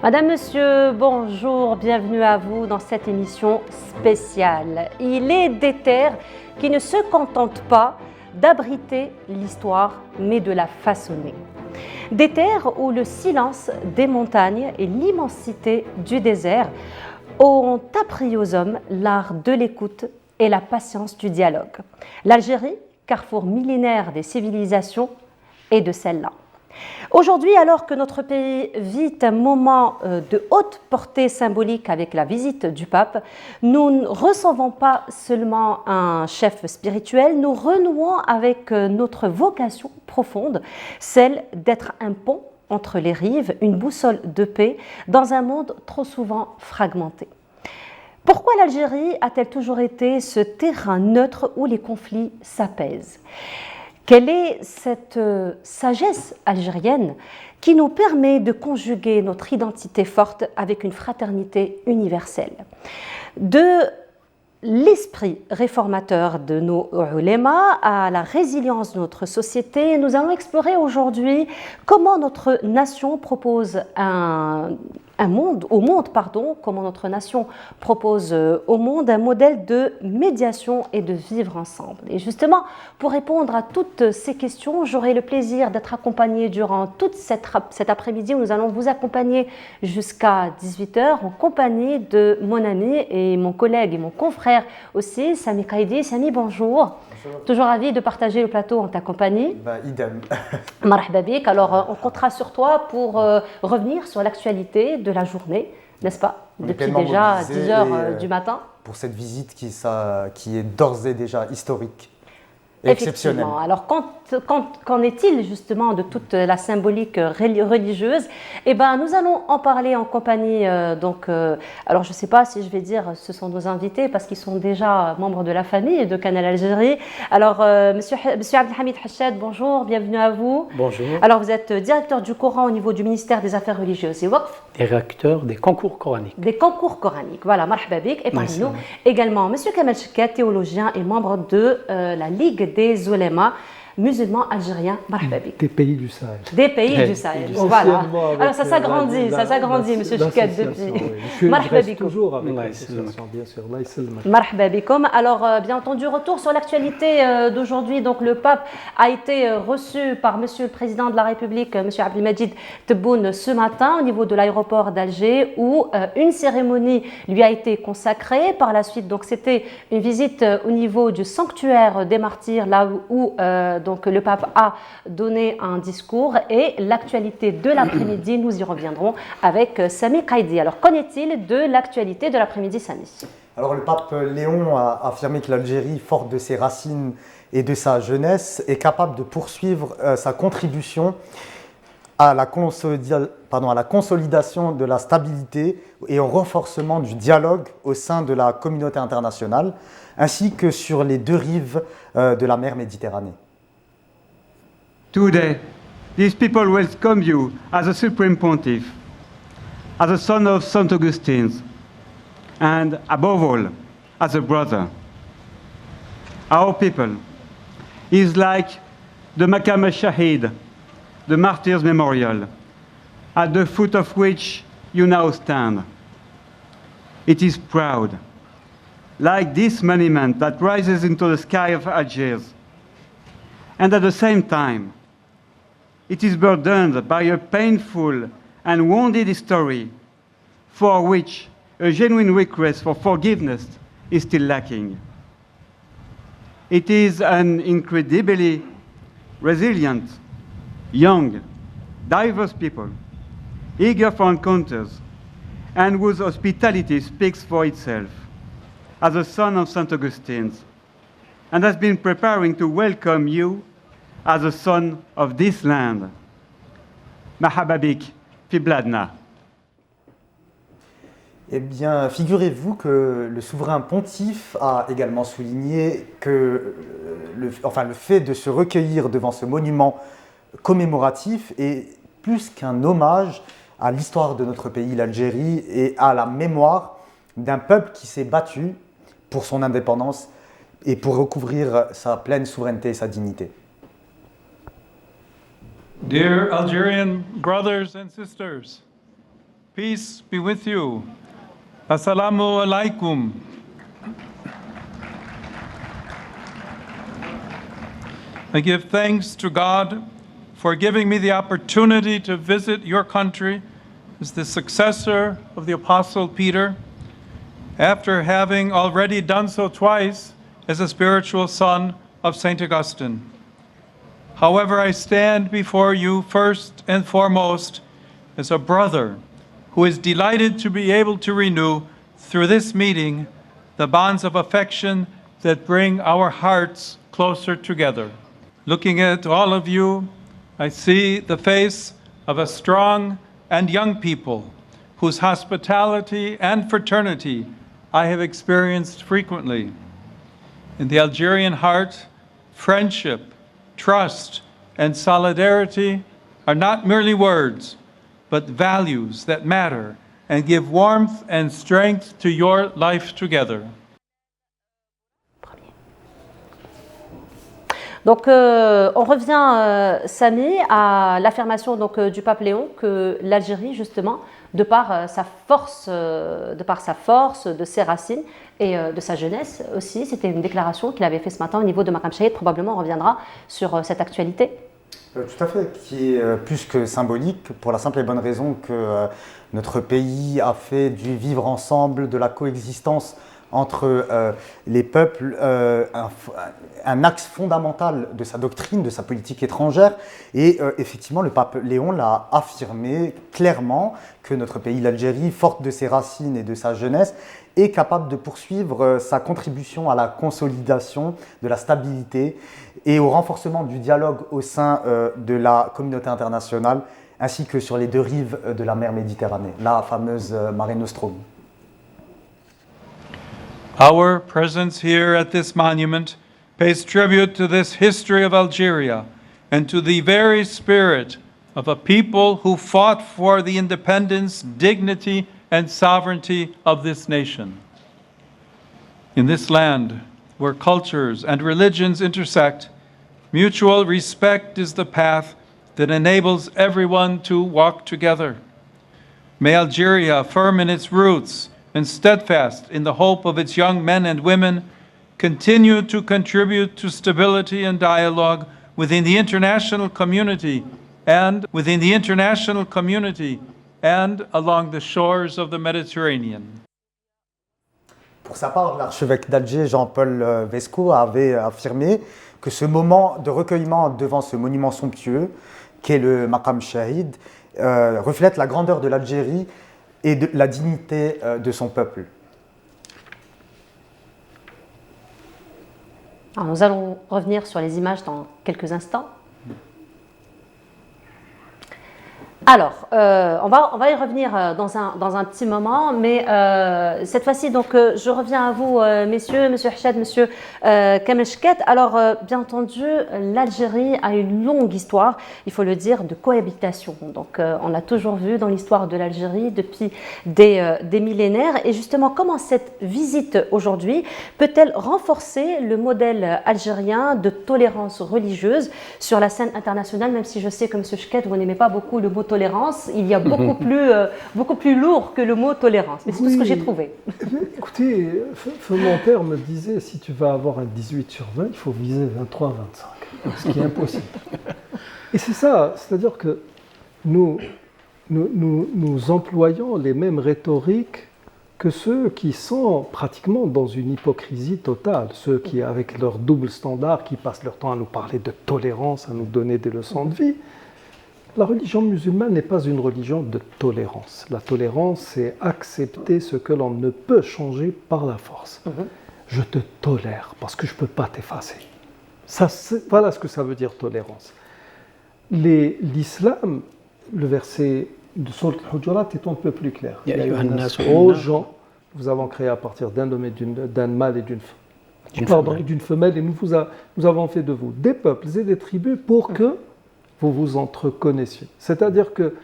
Madame, Monsieur, bonjour, bienvenue à vous dans cette émission spéciale. Il est des terres qui ne se contentent pas d'abriter l'histoire, mais de la façonner. Des terres où le silence des montagnes et l'immensité du désert ont appris aux hommes l'art de l'écoute et la patience du dialogue. L'Algérie, carrefour millénaire des civilisations, est de celle-là. Aujourd'hui, alors que notre pays vit un moment de haute portée symbolique avec la visite du pape, nous ne recevons pas seulement un chef spirituel, nous renouons avec notre vocation profonde, celle d'être un pont entre les rives, une boussole de paix dans un monde trop souvent fragmenté. Pourquoi l'Algérie a-t-elle toujours été ce terrain neutre où les conflits s'apaisent ? Quelle est cette sagesse algérienne qui nous permet de conjuguer notre identité forte avec une fraternité universelle ? De l'esprit réformateur de nos ulémas à la résilience de notre société, nous allons explorer aujourd'hui comment notre nation propose comment notre nation propose au monde un modèle de médiation et de vivre ensemble. Et justement, pour répondre à toutes ces questions, j'aurai le plaisir d'être accompagnée durant toute cet après-midi où nous allons vous accompagner jusqu'à 18h en compagnie de mon ami et mon collègue et mon confrère aussi, Sami Qaidi. Sami, bonjour. Bonjour. Toujours ravi de partager le plateau en ta compagnie. Idem. Marhaba bik. Alors, on comptera sur toi pour revenir sur l'actualité de la journée, n'est-ce pas? Depuis déjà 10h du matin. Pour cette visite qui est d'ores et déjà historique. Exceptionnel. Alors, qu'en est-il justement de toute la symbolique religieuse? Eh bien, nous allons en parler en compagnie. Alors, je ne sais pas si je vais dire ce sont nos invités parce qu'ils sont déjà membres de la famille de Canal Algérie. Alors, Monsieur Abdelhamid Hachad, bonjour, bienvenue à vous. Bonjour. Alors, vous êtes directeur du Coran au niveau du ministère des Affaires religieuses et Waqf. Directeur des concours coraniques. Des concours coraniques, voilà, marhaba bik. Et parmi nous également Monsieur Kamal Chekka, théologien et membre de la Ligue des oulémas musulmans algériens, marhaba bik. Des pays du Sahel. Des pays du Sahel, voilà. Alors ça s'agrandit, Monsieur Chekka, depuis. Je reste toujours avec l'association, bien sûr. Marhaba bikoum. Alors, bien entendu, retour sur l'actualité d'aujourd'hui. Donc, le pape a été reçu par Monsieur le Président de la République, Monsieur Abdelmajid Tebboune, ce matin au niveau de l'aéroport d'Alger, où une cérémonie lui a été consacrée. Par la suite, donc, c'était une visite au niveau du sanctuaire des martyrs, là où donc, le pape a donné un discours. Et l'actualité de l'après-midi, nous y reviendrons avec Sami Qaidi. Alors, qu'en est-il de l'actualité de l'après-midi, Sami ? Alors, le pape Léon a affirmé que l'Algérie, forte de ses racines et de sa jeunesse, est capable de poursuivre sa contribution à la consolidation de la stabilité et au renforcement du dialogue au sein de la communauté internationale, ainsi que sur les deux rives de la mer Méditerranée. Today, these people welcome you as a Supreme Pontiff, as a son of St. Augustine, and above all, as a brother. Our people is like the Maqam al-Shahid, the Martyrs' Memorial, at the foot of which you now stand. It is proud, like this monument that rises into the sky of Algiers, and at the same time, it is burdened by a painful and wounded history for which a genuine request for forgiveness is still lacking. It is an incredibly resilient, young, diverse people, eager for encounters, and whose hospitality speaks for itself, as a son of St. Augustine, and has been preparing to welcome you as a son of this land. Marhaba bik fi bladna. Eh bien, figurez-vous que le souverain pontife a également souligné que le fait de se recueillir devant ce monument commémoratif est plus qu'un hommage à l'histoire de notre pays, l'Algérie, et à la mémoire d'un peuple qui s'est battu pour son indépendance et pour recouvrir sa pleine souveraineté et sa dignité. Dear Algerian brothers and sisters, Peace be with you. Assalamu alaikum. I give thanks to God for giving me the opportunity to visit your country as the successor of the Apostle Peter, after having already done so twice as a spiritual son of St. Augustine. However, I stand before you first and foremost as a brother who is delighted to be able to renew through this meeting the bonds of affection that bring our hearts closer together. Looking at all of you, I see the face of a strong and young people whose hospitality and fraternity I have experienced frequently. In the Algerian heart, friendship, trust, and solidarity are not merely words, but values that matter and give warmth and strength to your life together. Donc, on revient, Samy, à l'affirmation du pape Léon que l'Algérie, justement, de par sa force, de ses racines et de sa jeunesse aussi, c'était une déclaration qu'il avait fait ce matin au niveau de Maqam Chahid. Probablement, on reviendra sur cette actualité. Tout à fait, qui est plus que symbolique, pour la simple et bonne raison que notre pays a fait du vivre ensemble, de la coexistence entre les peuples, un axe fondamental de sa doctrine, de sa politique étrangère. Et effectivement, le pape Léon l'a affirmé clairement que notre pays, l'Algérie, forte de ses racines et de sa jeunesse, est capable de poursuivre sa contribution à la consolidation de la stabilité et au renforcement du dialogue au sein de la communauté internationale, ainsi que sur les deux rives de la mer Méditerranée, la fameuse Mare Nostrum. Our presence here at this monument pays tribute to this history of Algeria and to the very spirit of a people who fought for the independence, dignity, and sovereignty of this nation. In this land, where cultures and religions intersect, mutual respect is the path that enables everyone to walk together. May Algeria, firm in its roots and steadfast in the hope of its young men and women, continue to contribute to stability and dialogue within the international community and along the shores of the Mediterranean. Pour sa part, l'archevêque d'Alger, Jean-Paul Vesco, avait affirmé que ce moment de recueillement devant ce monument somptueux, qu'est le Maqam Chahid, reflète la grandeur de l'Algérie et de la dignité de son peuple. Alors, nous allons revenir sur les images dans quelques instants. Alors, on va y revenir dans un petit moment, mais cette fois-ci, donc, je reviens à vous, messieurs, monsieur Hachad, monsieur Kamel Cheket. Alors, bien entendu, l'Algérie a une longue histoire, il faut le dire, de cohabitation. Donc, on l'a toujours vu dans l'histoire de l'Algérie depuis des millénaires. Et justement, comment cette visite aujourd'hui peut-elle renforcer le modèle algérien de tolérance religieuse sur la scène internationale, même si je sais que monsieur Cheket, vous n'aimez pas beaucoup le mot tolérance, il y a beaucoup plus lourd que le mot tolérance. Mais c'est tout ce que j'ai trouvé. Écoutez, mon père me disait, si tu vas avoir un 18 sur 20, il faut viser 23-25, ce qui est impossible. Et c'est ça, c'est-à-dire que nous employons les mêmes rhétoriques que ceux qui sont pratiquement dans une hypocrisie totale, ceux qui, avec leur double standard, qui passent leur temps à nous parler de tolérance, à nous donner des leçons de vie. La religion musulmane n'est pas une religion de tolérance. La tolérance, c'est accepter ce que l'on ne peut changer par la force. Je te tolère parce que je ne peux pas t'effacer. Voilà ce que ça veut dire tolérance. L'islam, le verset de Sourate Al-Hujurat est un peu plus clair. Ô gens, nous avons créé à partir d'un homme et d'un mâle et d'une femelle, et nous avons fait de vous des peuples et des tribus pour que vous vous entreconnaissiez. C'est-à-dire que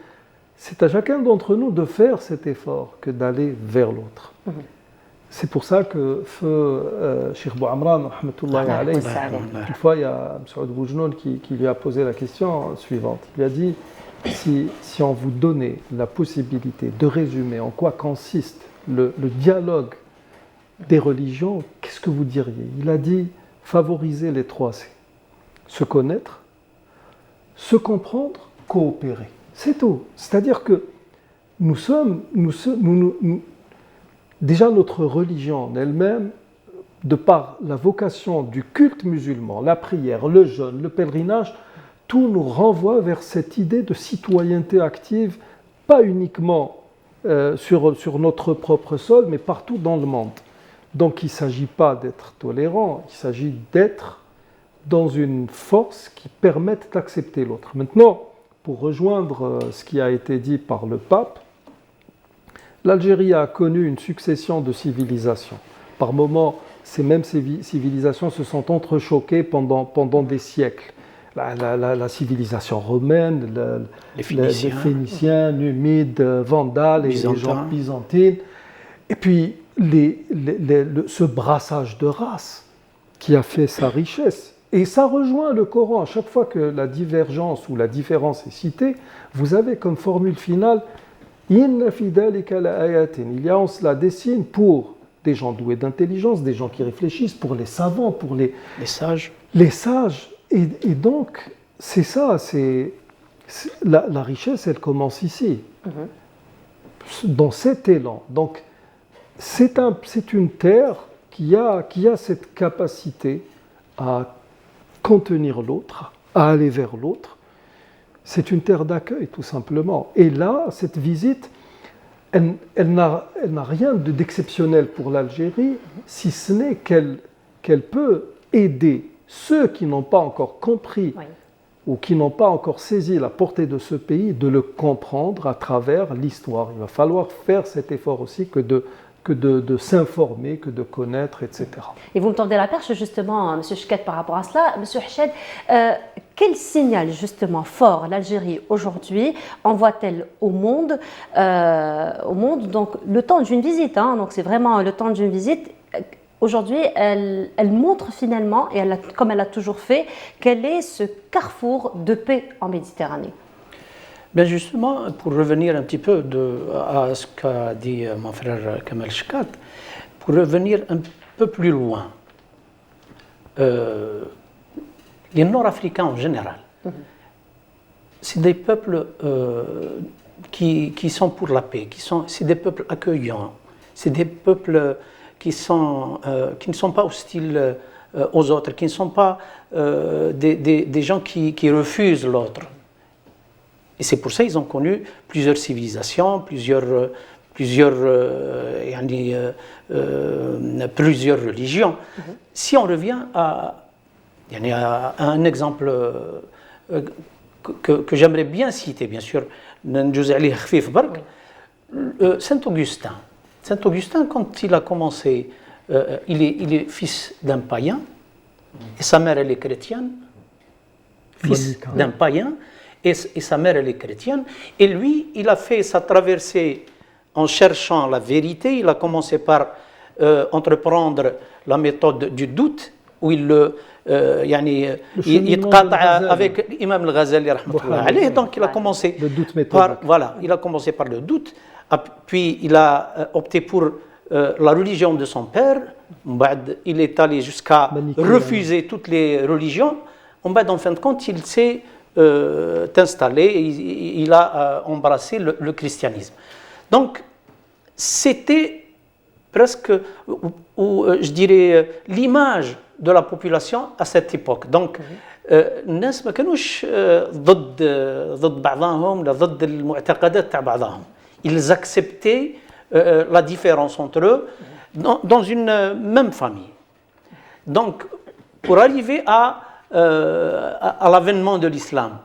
c'est à chacun d'entre nous de faire cet effort que d'aller vers l'autre. C'est pour ça que feu Cheikh Bouamran, une fois il y a M. Boujnoun qui lui a posé la question suivante. Il lui a dit, si on vous donnait la possibilité de résumer en quoi consiste le dialogue des religions, qu'est-ce que vous diriez? Il a dit favoriser les 3 C. Se connaître, se comprendre, coopérer. C'est tout. C'est-à-dire que déjà notre religion en elle-même, de par la vocation du culte musulman, la prière, le jeûne, le pèlerinage, tout nous renvoie vers cette idée de citoyenneté active, pas uniquement sur notre propre sol, mais partout dans le monde. Donc il ne s'agit pas d'être tolérant, il s'agit d'être dans une force qui permette d'accepter l'autre. Maintenant, pour rejoindre ce qui a été dit par le pape, l'Algérie a connu une succession de civilisations. Par moments, ces mêmes civilisations se sont entrechoquées pendant des siècles. La civilisation romaine, les Phéniciens, Numides, Vandales, et les gens byzantines. Et puis, ce brassage de races qui a fait sa richesse. Et ça rejoint le Coran. À chaque fois que la divergence ou la différence est citée, vous avez comme formule finale « Inna fi dhalika la ayatin ». Il y a, on se la dessine pour des gens doués d'intelligence, des gens qui réfléchissent, pour les savants, pour les sages. Les sages. Et donc, c'est ça, la richesse, elle commence ici, dans cet élan. Donc, c'est une terre qui a cette capacité à contenir l'autre, à aller vers l'autre. C'est une terre d'accueil, tout simplement. Et là, cette visite, elle n'a rien d'exceptionnel pour l'Algérie, si ce n'est qu'elle peut aider ceux qui n'ont pas encore compris ou qui n'ont pas encore saisi la portée de ce pays, de le comprendre à travers l'histoire. Il va falloir faire cet effort aussi que de s'informer, que de connaître, etc. Et vous me tendez la perche justement, M. Chekhet, par rapport à cela. M. Hachad, quel signal justement fort l'Algérie aujourd'hui envoie-t-elle au monde, donc le temps d'une visite, donc c'est vraiment le temps d'une visite. Aujourd'hui, elle montre finalement, et comme elle a toujours fait, quel est ce carrefour de paix en Méditerranée. Ben justement, pour revenir un petit peu à ce qu'a dit mon frère Kamal Chekhet, pour revenir un peu plus loin, les Nord-Africains en général, c'est des peuples qui sont pour la paix, c'est des peuples accueillants, c'est des peuples qui ne sont pas hostiles aux autres, qui ne sont pas des gens qui refusent l'autre. Et c'est pour ça qu'ils ont connu plusieurs civilisations, plusieurs religions. Si on revient à un exemple que j'aimerais bien citer, bien sûr, Saint-Augustin. Saint-Augustin, quand il a commencé, il est fils d'un païen, et sa mère, elle est chrétienne, fils d'un païen, et sa mère, elle est chrétienne, et lui, il a fait sa traversée en cherchant la vérité. Il a commencé par entreprendre la méthode du doute, où il avec Imam al-Ghazali, donc il a commencé par le doute. Puis il a opté pour la religion de son père. Il est allé jusqu'à refuser toutes les religions. En fin de compte, il s'est installé et il a embrassé le christianisme. Donc, c'était presque, je dirais, l'image de la population à cette époque. Donc, الناس ما كانوش ضد بعضهم لا ضد المعتقدات تاع بعضهم. Ils acceptaient la différence entre eux dans une même famille. Donc, pour arriver à l'avènement de l'islam,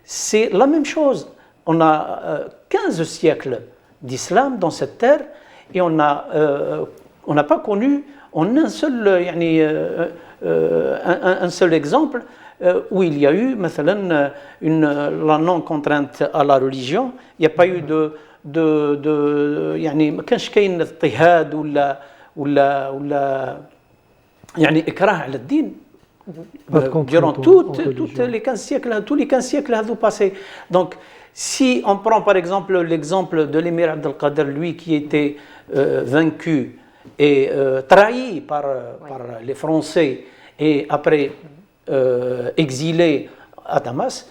c'est la même chose. On a 15 siècles d'islam dans cette terre et on n'a pas connu en un seul exemple où il y a eu la non-contrainte à la religion. Il n'y a pas eu ما كانش كاين اضطهاد ولا إكراه على الدين. durant tous les 15 siècles passés. Donc, si on prend par exemple l'exemple de l'émir Abdelkader, lui qui était vaincu et trahi par les Français et après exilé à Damas,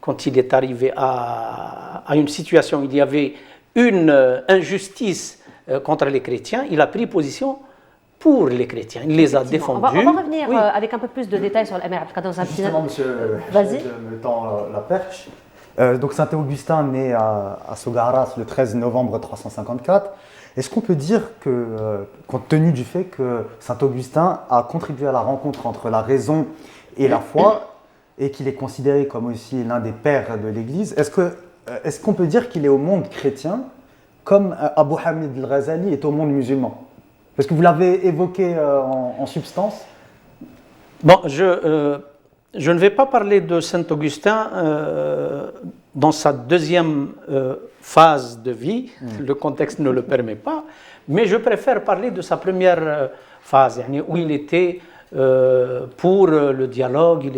quand il est arrivé à une situation où il y avait une injustice contre les chrétiens, il a pris position pour les chrétiens. Il les a défendus. On va revenir avec un peu plus de détails sur l'émir Abdelkader dans un petit instant. Monsieur, vas-y. Je me tends la perche. Donc Saint-Augustin naît à Sogaras le 13 novembre 354. Est-ce qu'on peut dire que, compte tenu du fait que Saint-Augustin a contribué à la rencontre entre la raison et la foi, et qu'il est considéré comme aussi l'un des pères de l'Église, est-ce qu'on peut dire qu'il est au monde chrétien comme Abu Hamid al-Ghazali est au monde musulman? Parce que vous l'avez évoqué en substance. Bon, je ne vais pas parler de Saint-Augustin dans sa deuxième phase de vie, le contexte ne le permet pas, mais je préfère parler de sa première phase, où il était pour le dialogue,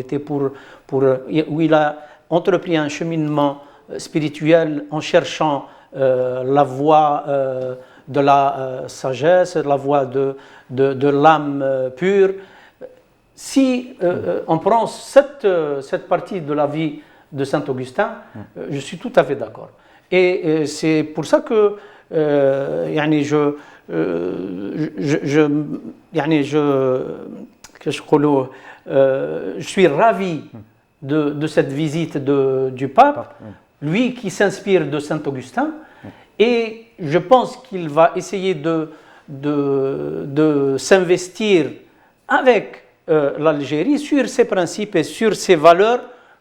où il a entrepris un cheminement spirituel en cherchant la voie de la sagesse, la voie de l'âme pure. Si on prend cette partie de la vie de Saint-Augustin, je suis tout à fait d'accord. Et c'est pour ça que je suis ravi de cette visite du pape, lui qui s'inspire de Saint-Augustin, et je pense qu'il va essayer de s'investir avec l'Algérie sur ses principes et sur ses valeurs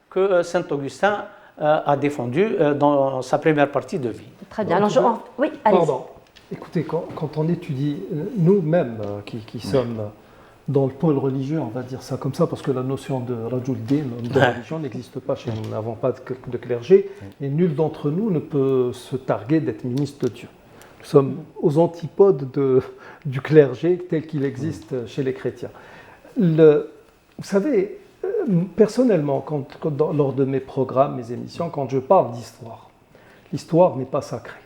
que Saint-Augustin a défendues dans sa première partie de vie. Très bien. Alors, oui, allez-y. Pardon. Écoutez, quand on étudie, nous-mêmes qui sommes dans le pôle religieux, on va dire ça comme ça, parce que la notion de Rajul Din, de religion, n'existe pas chez nous. Nous n'avons pas de clergé, et nul d'entre nous ne peut se targuer d'être ministre de Dieu. Nous sommes aux antipodes du clergé tel qu'il existe chez les chrétiens. Vous savez, personnellement, lors de mes programmes, mes émissions, quand je parle d'histoire, l'histoire n'est pas sacrée.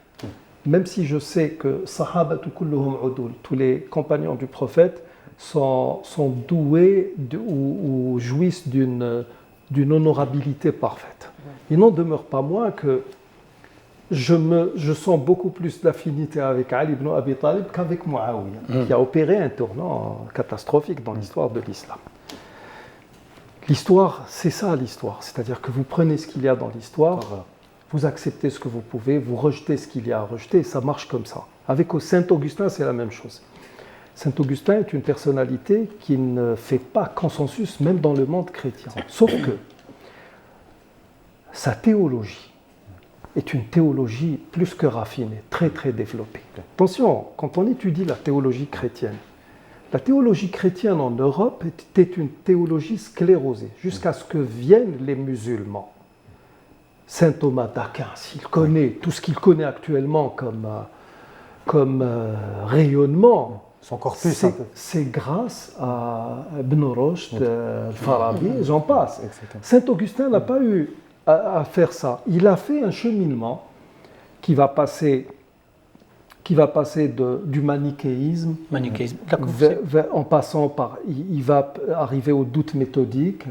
Même si je sais que Sahabatu kulluhum udul, tous les compagnons du prophète, sont doués ou jouissent d'une honorabilité parfaite. Il n'en demeure pas moins que je sens beaucoup plus d'affinité avec Ali ibn Abi Talib qu'avec Muawiyah, qui a opéré un tournant catastrophique dans l'histoire de l'islam. L'histoire, c'est ça l'histoire, c'est-à-dire que vous prenez ce qu'il y a dans l'histoire, vous acceptez ce que vous pouvez, vous rejetez ce qu'il y a à rejeter, et ça marche comme ça. Avec Saint-Augustin, c'est la même chose. Saint-Augustin est une personnalité qui ne fait pas consensus, même dans le monde chrétien. Sauf que sa théologie est une théologie plus que raffinée, très très développée. Attention, quand on étudie la théologie chrétienne en Europe était une théologie sclérosée, jusqu'à ce que viennent les musulmans. Saint Thomas d'Aquin, s'il connaît tout ce qu'il connaît actuellement comme rayonnement, son corpus, c'est grâce à Ibn Rushd, Al-Farabi, j'en passe. Saint Augustin n'a pas eu à faire ça. Il a fait un cheminement qui va passer du manichéisme en passant par... Il va arriver au doute méthodique.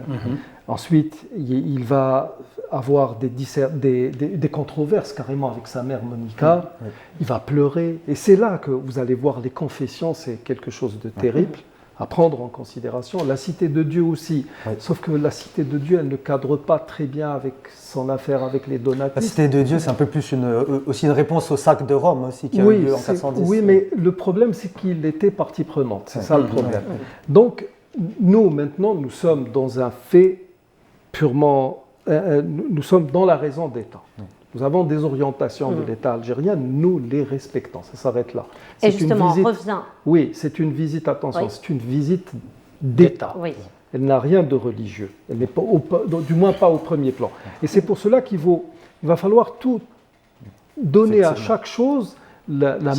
Ensuite, il va avoir des controverses carrément avec sa mère Monica. Il va pleurer. Et c'est là que vous allez voir les confessions, c'est quelque chose de terrible à prendre en considération. La cité de Dieu aussi. Sauf que la cité de Dieu, elle ne cadre pas très bien avec son affaire avec les donatistes. La cité de Dieu, c'est un peu plus aussi une réponse au sac de Rome aussi, qui a eu lieu en 410. Oui, mais le problème, c'est qu'il était partie prenante. C'est ça le problème. Donc, nous, maintenant, nous sommes dans un fait purement... nous sommes dans la raison d'État. Nous avons des orientations de l'État algérien, nous les respectons. Ça s'arrête là. Et justement, reviens. Oui, c'est une visite, attention, c'est une visite d'État. Oui. Elle n'a rien de religieux. Elle n'est pas, du moins pas au premier plan. Et c'est pour cela il va falloir tout donner à chaque chose la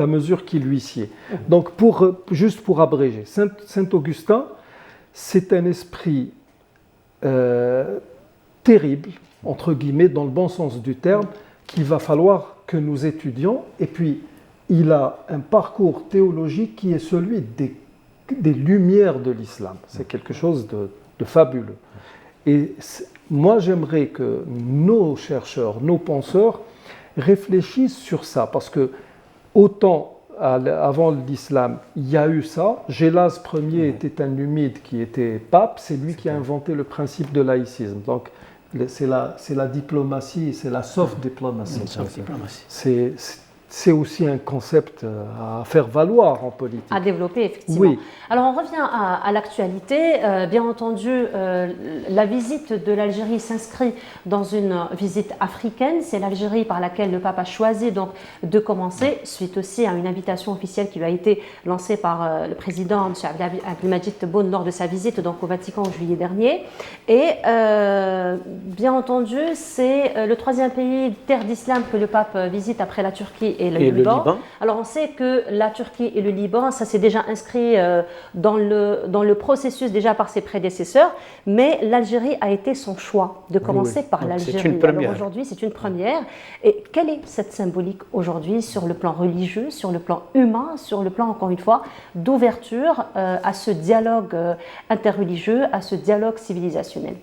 mesure qui lui sied. Donc, juste pour abréger, Saint-Augustin, c'est un esprit terrible, entre guillemets, dans le bon sens du terme, qu'il va falloir que nous étudions. Et puis, il a un parcours théologique qui est celui des lumières de l'islam. C'est quelque chose de fabuleux. Et moi, j'aimerais que nos chercheurs, nos penseurs, réfléchissent sur ça, parce que autant avant l'islam, il y a eu ça. Gélas Ier était un numide qui était pape, c'est lui qui a inventé le principe de laïcisme. Donc, c'est la diplomatie, c'est la soft diplomatie. C'est aussi un concept à faire valoir en politique. À développer, effectivement. Oui. Alors, on revient à l'actualité. Bien entendu, la visite de l'Algérie s'inscrit dans une visite africaine. C'est l'Algérie par laquelle le pape a choisi donc, de commencer, suite aussi à une invitation officielle qui lui a été lancée par le président M. Abdelmadjid Tebboune lors de sa visite donc, au Vatican en juillet dernier. Et bien entendu, c'est le troisième pays terre d'islam que le pape visite après la Turquie et le Liban. Alors on sait que la Turquie et le Liban, ça s'est déjà inscrit dans le processus déjà par ses prédécesseurs, mais l'Algérie a été son choix de commencer par l'Algérie. C'est une première. Aujourd'hui, c'est une première. Et quelle est cette symbolique aujourd'hui sur le plan religieux, sur le plan humain, sur le plan, encore une fois, d'ouverture à ce dialogue interreligieux, à ce dialogue civilisationnel?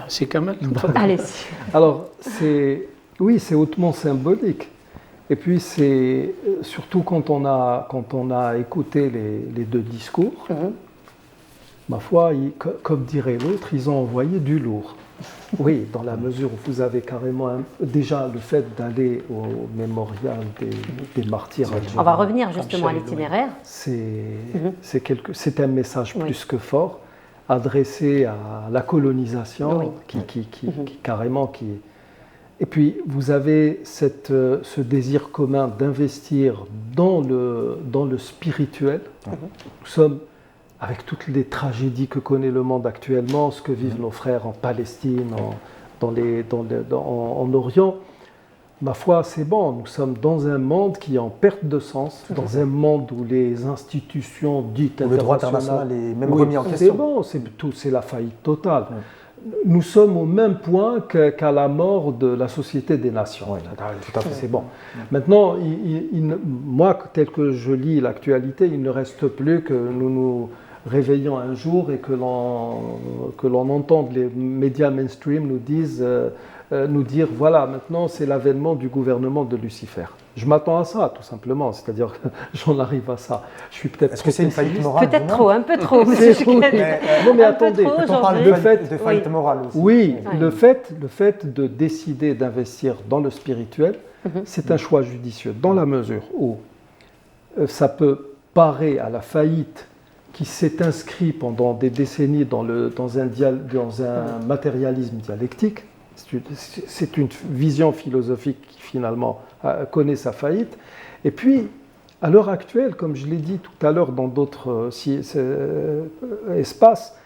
C'est quand même... Allez-y. Alors, c'est hautement symbolique. Et puis, c'est surtout quand on a écouté les deux discours, ma foi, comme dirait l'autre, ils ont envoyé du lourd. Oui, dans la mesure où vous avez carrément déjà le fait d'aller au mémorial des martyrs algériens. On va revenir justement à l'itinéraire. C'est un message plus que fort, adressé à la colonisation, Et puis, vous avez ce désir commun d'investir dans le spirituel. Nous sommes, avec toutes les tragédies que connaît le monde actuellement, ce que vivent nos frères en Palestine, en Orient, ma foi, c'est bon. Nous sommes dans un monde qui est en perte de sens, dans un monde où les institutions dites internationales... Le droit international est même remis en question. C'est bon, c'est la faillite totale. Nous sommes au même point qu'à la mort de la Société des Nations. Oui, tout à fait. C'est bon. Maintenant, moi, tel que je lis l'actualité, il ne reste plus que nous nous réveillons un jour et que l'on entende les médias mainstream nous dire voilà, maintenant c'est l'avènement du gouvernement de Lucifer. Je m'attends à ça, tout simplement, c'est-à-dire que j'en arrive à ça. Je suis peut-être. Est-ce que c'est une faillite morale? Peut-être trop, un peu trop. Non, mais attendez, on parle de faillite morale aussi. Oui, le fait de décider d'investir dans le spirituel, c'est un choix judicieux, dans la mesure où ça peut parer à la faillite qui s'est inscrit pendant des décennies dans un matérialisme dialectique. C'est une vision philosophique qui finalement connaît sa faillite. Et puis, à l'heure actuelle, comme je l'ai dit tout à l'heure dans d'autres espaces,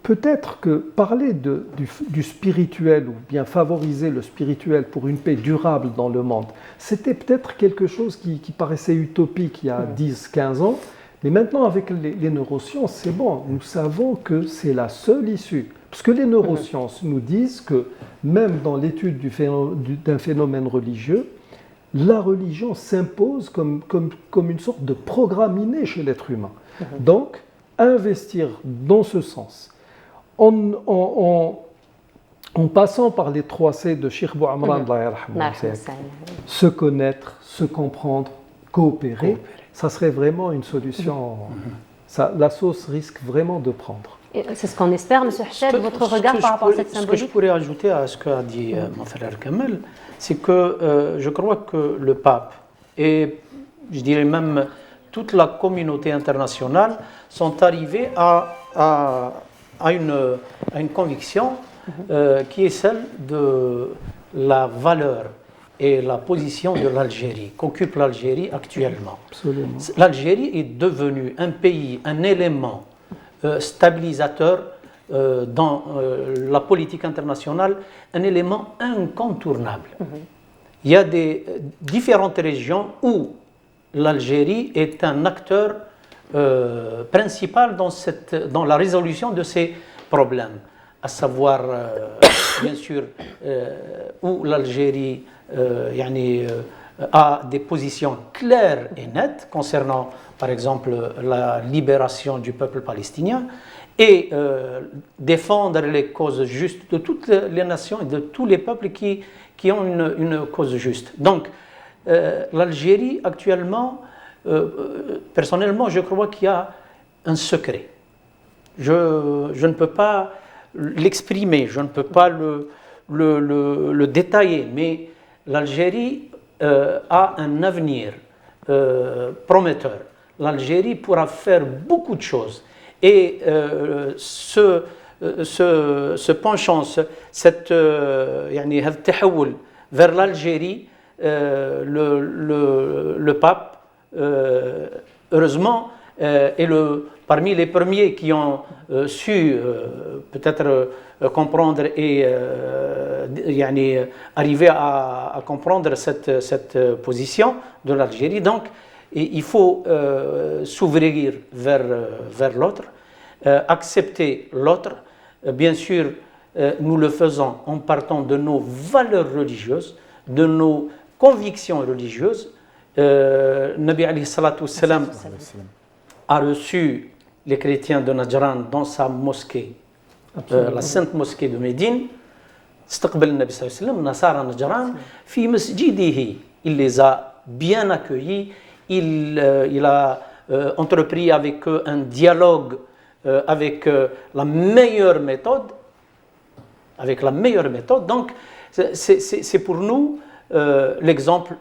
peut-être que parler du spirituel ou bien favoriser le spirituel pour une paix durable dans le monde, c'était peut-être quelque chose qui paraissait utopique il y a 10-15 ans. Mais maintenant, avec les neurosciences, c'est bon. Nous savons que c'est la seule issue. Parce que les neurosciences nous disent que même dans l'étude d'un phénomène religieux, la religion s'impose comme une sorte de programme inné chez l'être humain. Donc, investir dans ce sens, en passant par les 3 C de Cheikh Bouamran, se connaître, se comprendre, coopérer, ça serait vraiment une solution. La sauce risque vraiment de prendre. C'est ce qu'on espère, M. Hachad, votre regard par rapport à cette symbolique. Ce que je pourrais ajouter à ce qu'a dit mon frère Kamel, c'est que je crois que le pape et, je dirais même, toute la communauté internationale sont arrivés à une conviction qui est celle de la valeur et la position de l'Algérie, qu'occupe l'Algérie actuellement. Absolument. L'Algérie est devenue un pays, un élément stabilisateur dans la politique internationale un élément incontournable. Il y a différentes régions où l'Algérie est un acteur principal dans la résolution de ces problèmes, à savoir, bien sûr, où l'Algérie a des positions claires et nettes concernant, par exemple, la libération du peuple palestinien et défendre les causes justes de toutes les nations et de tous les peuples qui ont une cause juste. Donc, l'Algérie, actuellement, personnellement, je crois qu'il y a un secret. Je ne peux pas l'exprimer, je ne peux pas le détailler, mais l'Algérie a un avenir prometteur. L'Algérie pourra faire beaucoup de choses. Et ce penchant, cette vers l'Algérie, le pape, heureusement, est parmi les premiers qui ont su peut-être comprendre et arriver à comprendre cette position de l'Algérie. Donc, il faut s'ouvrir vers l'autre, accepter l'autre. Bien sûr, nous le faisons en partant de nos valeurs religieuses, de nos convictions religieuses. Nabi alayhi salatu wassalam a reçu les chrétiens de Najran dans sa mosquée, la sainte mosquée de Médine. استقبل النبي صلى الله عليه وسلم نصارى نجران في مسجده. Il les a bien accueillis. Il a entrepris avec eux un dialogue avec la meilleure méthode. Donc, c'est pour nous l'exemple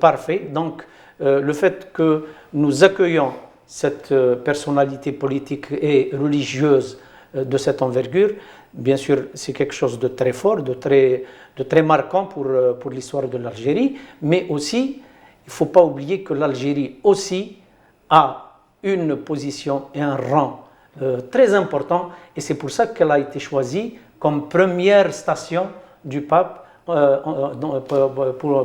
parfait. Donc, le fait que nous accueillons cette personnalité politique et religieuse de cette envergure, bien sûr, c'est quelque chose de très fort, de très marquant pour l'histoire de l'Algérie, mais aussi, il ne faut pas oublier que l'Algérie aussi a une position et un rang très important, et c'est pour ça qu'elle a été choisie comme première station du pape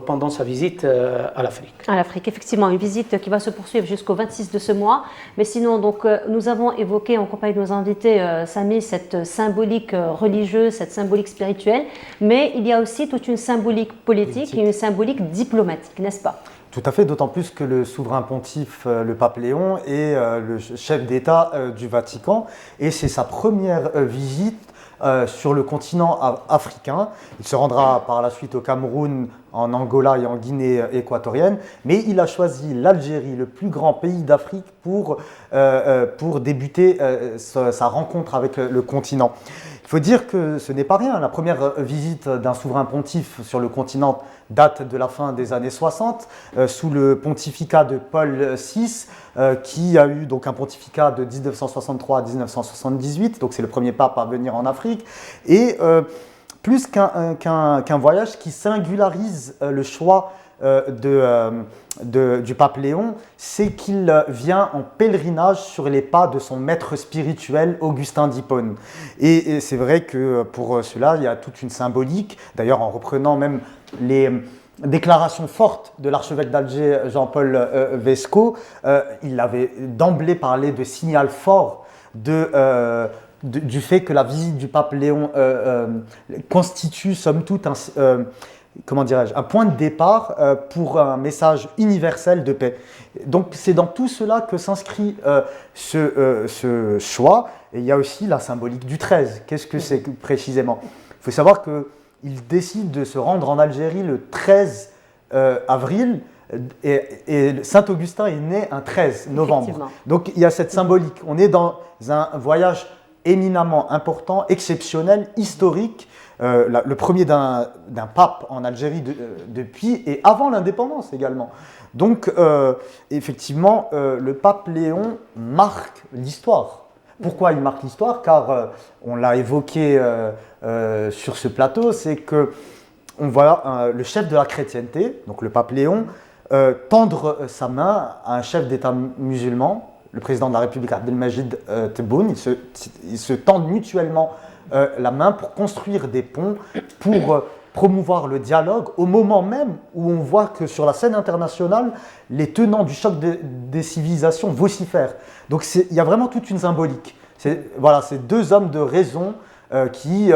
pendant sa visite à l'Afrique. À l'Afrique, effectivement, une visite qui va se poursuivre jusqu'au 26 de ce mois. Mais sinon, donc, nous avons évoqué en compagnie de nos invités, Samy, cette symbolique religieuse, cette symbolique spirituelle, mais il y a aussi toute une symbolique politique et une symbolique diplomatique, n'est-ce pas? Tout à fait, d'autant plus que le souverain pontife, le pape Léon, est le chef d'État du Vatican, et c'est sa première visite sur le continent africain. Il se rendra par la suite au Cameroun, en Angola et en Guinée équatorienne, mais il a choisi l'Algérie, le plus grand pays d'Afrique, pour débuter sa rencontre avec le continent. Il faut dire que ce n'est pas rien. La première visite d'un souverain pontife sur le continent date de la fin des années 60, sous le pontificat de Paul VI, qui a eu donc un pontificat de 1963 à 1978, donc c'est le premier pape à venir en Afrique, et plus qu'un voyage qui singularise le choix du pape Léon, c'est qu'il vient en pèlerinage sur les pas de son maître spirituel Augustin d'Hippone. Et c'est vrai que pour cela, il y a toute une symbolique, d'ailleurs en reprenant même les déclaration forte de l'archevêque d'Alger, Jean-Paul Vesco, il avait d'emblée parlé de signal fort du fait que la visite du pape Léon constitue somme toute un point de départ pour un message universel de paix. Donc c'est dans tout cela que s'inscrit ce choix. Et il y a aussi la symbolique du 13. Qu'est-ce que c'est précisément? Il faut savoir qu'il décide de se rendre en Algérie le 13 avril, et Saint-Augustin est né un 13 novembre. Donc il y a cette symbolique. On est dans un voyage éminemment important, exceptionnel, historique, le premier d'un pape en Algérie depuis et avant l'indépendance également. Donc effectivement, le pape Léon marque l'histoire. Pourquoi il marque l'histoire? Car on l'a évoqué sur ce plateau, c'est que on voit le chef de la chrétienté, donc le pape Léon, tendre sa main à un chef d'État musulman, le président de la République Abdelmajid Tebboune. Ils se tendent mutuellement la main pour construire des ponts, pour promouvoir le dialogue, au moment même où on voit que sur la scène internationale, les tenants du choc des civilisations vocifèrent. Donc il y a vraiment toute une symbolique. Voilà, c'est deux hommes de raison qui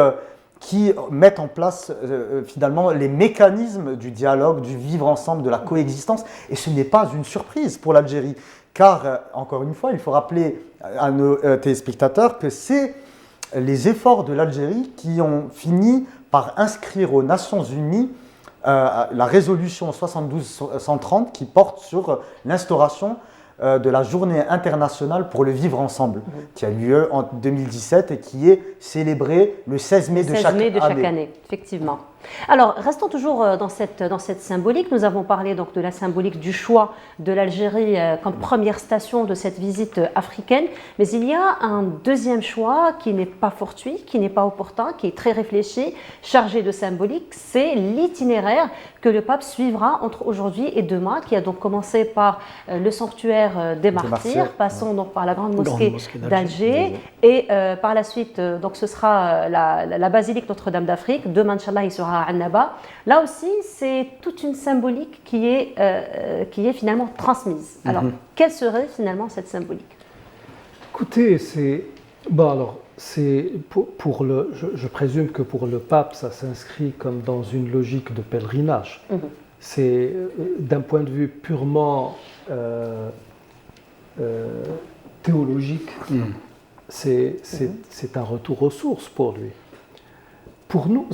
mettent en place finalement les mécanismes du dialogue, du vivre ensemble, de la coexistence. Et ce n'est pas une surprise pour l'Algérie, car, encore une fois, il faut rappeler à nos téléspectateurs que c'est les efforts de l'Algérie qui ont fini par inscrire aux Nations Unies la résolution 72-130 qui porte sur l'instauration de la journée internationale pour le vivre ensemble, qui a lieu en 2017 et qui est célébrée le 16 mai de chaque année. Effectivement. Alors, restons toujours dans cette symbolique. Nous avons parlé donc de la symbolique du choix de l'Algérie comme première station de cette visite africaine, mais il y a un deuxième choix qui n'est pas fortuit, qui n'est pas opportun, qui est très réfléchi, chargé de symbolique, c'est l'itinéraire que le pape suivra entre aujourd'hui et demain, qui a donc commencé par le sanctuaire des Martyrs, passant donc par la grande mosquée d'Alger, et par la suite, donc ce sera la basilique Notre-Dame d'Afrique. Demain, Inch'Allah, il sera à Annaba. Là aussi, c'est toute une symbolique qui est finalement transmise. Alors, quelle serait finalement cette symbolique? Écoutez, je présume que pour le pape, ça s'inscrit comme dans une logique de pèlerinage. C'est d'un point de vue purement théologique, c'est un retour aux sources pour lui. Pour nous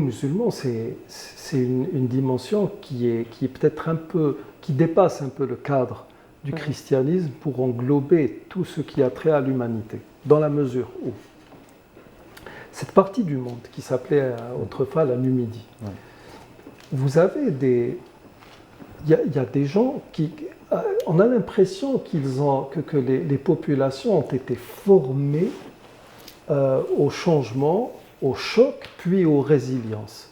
musulmans, c'est une dimension qui peut-être qui dépasse un peu le cadre du christianisme pour englober tout ce qui a trait à l'humanité, dans la mesure où cette partie du monde qui s'appelait autrefois la Numidie, vous avez il y a des gens qui, on a l'impression que les populations ont été formées au changement, au choc, puis aux résiliences.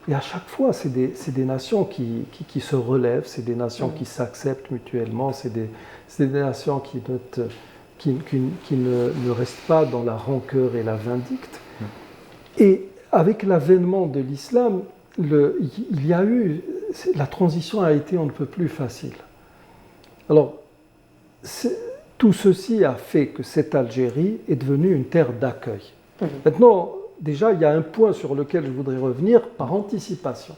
Et à chaque fois, c'est des nations qui se relèvent, c'est des nations qui s'acceptent mutuellement, c'est des nations qui ne restent pas dans la rancœur et la vindicte. Et avec l'avènement de l'islam, la transition a été on ne peut plus facile. Alors, tout ceci a fait que cette Algérie est devenue une terre d'accueil. Maintenant, déjà, il y a un point sur lequel je voudrais revenir par anticipation.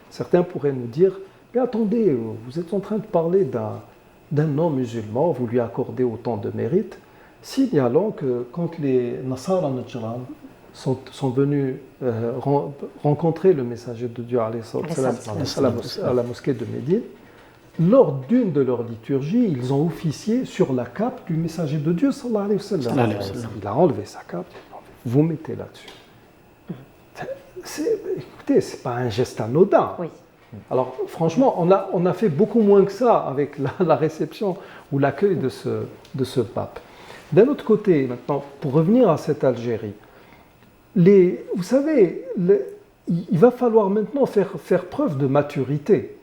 Certains pourraient nous dire, mais attendez, vous êtes en train de parler d'un non-musulman, vous lui accordez autant de mérite, signalons que quand les Nasara Najran sont venus rencontrer le messager de Dieu à la mosquée de Médine, lors d'une de leurs liturgies, ils ont officié sur la cape du messager de Dieu, sallallahu alayhi wa sallam. Il a enlevé sa cape, vous mettez là-dessus. Écoutez, ce n'est pas un geste anodin. Oui. Alors, franchement, on a fait beaucoup moins que ça avec la réception ou l'accueil de ce pape. D'un autre côté, maintenant, pour revenir à cette Algérie, vous savez, il va falloir maintenant faire preuve de maturité.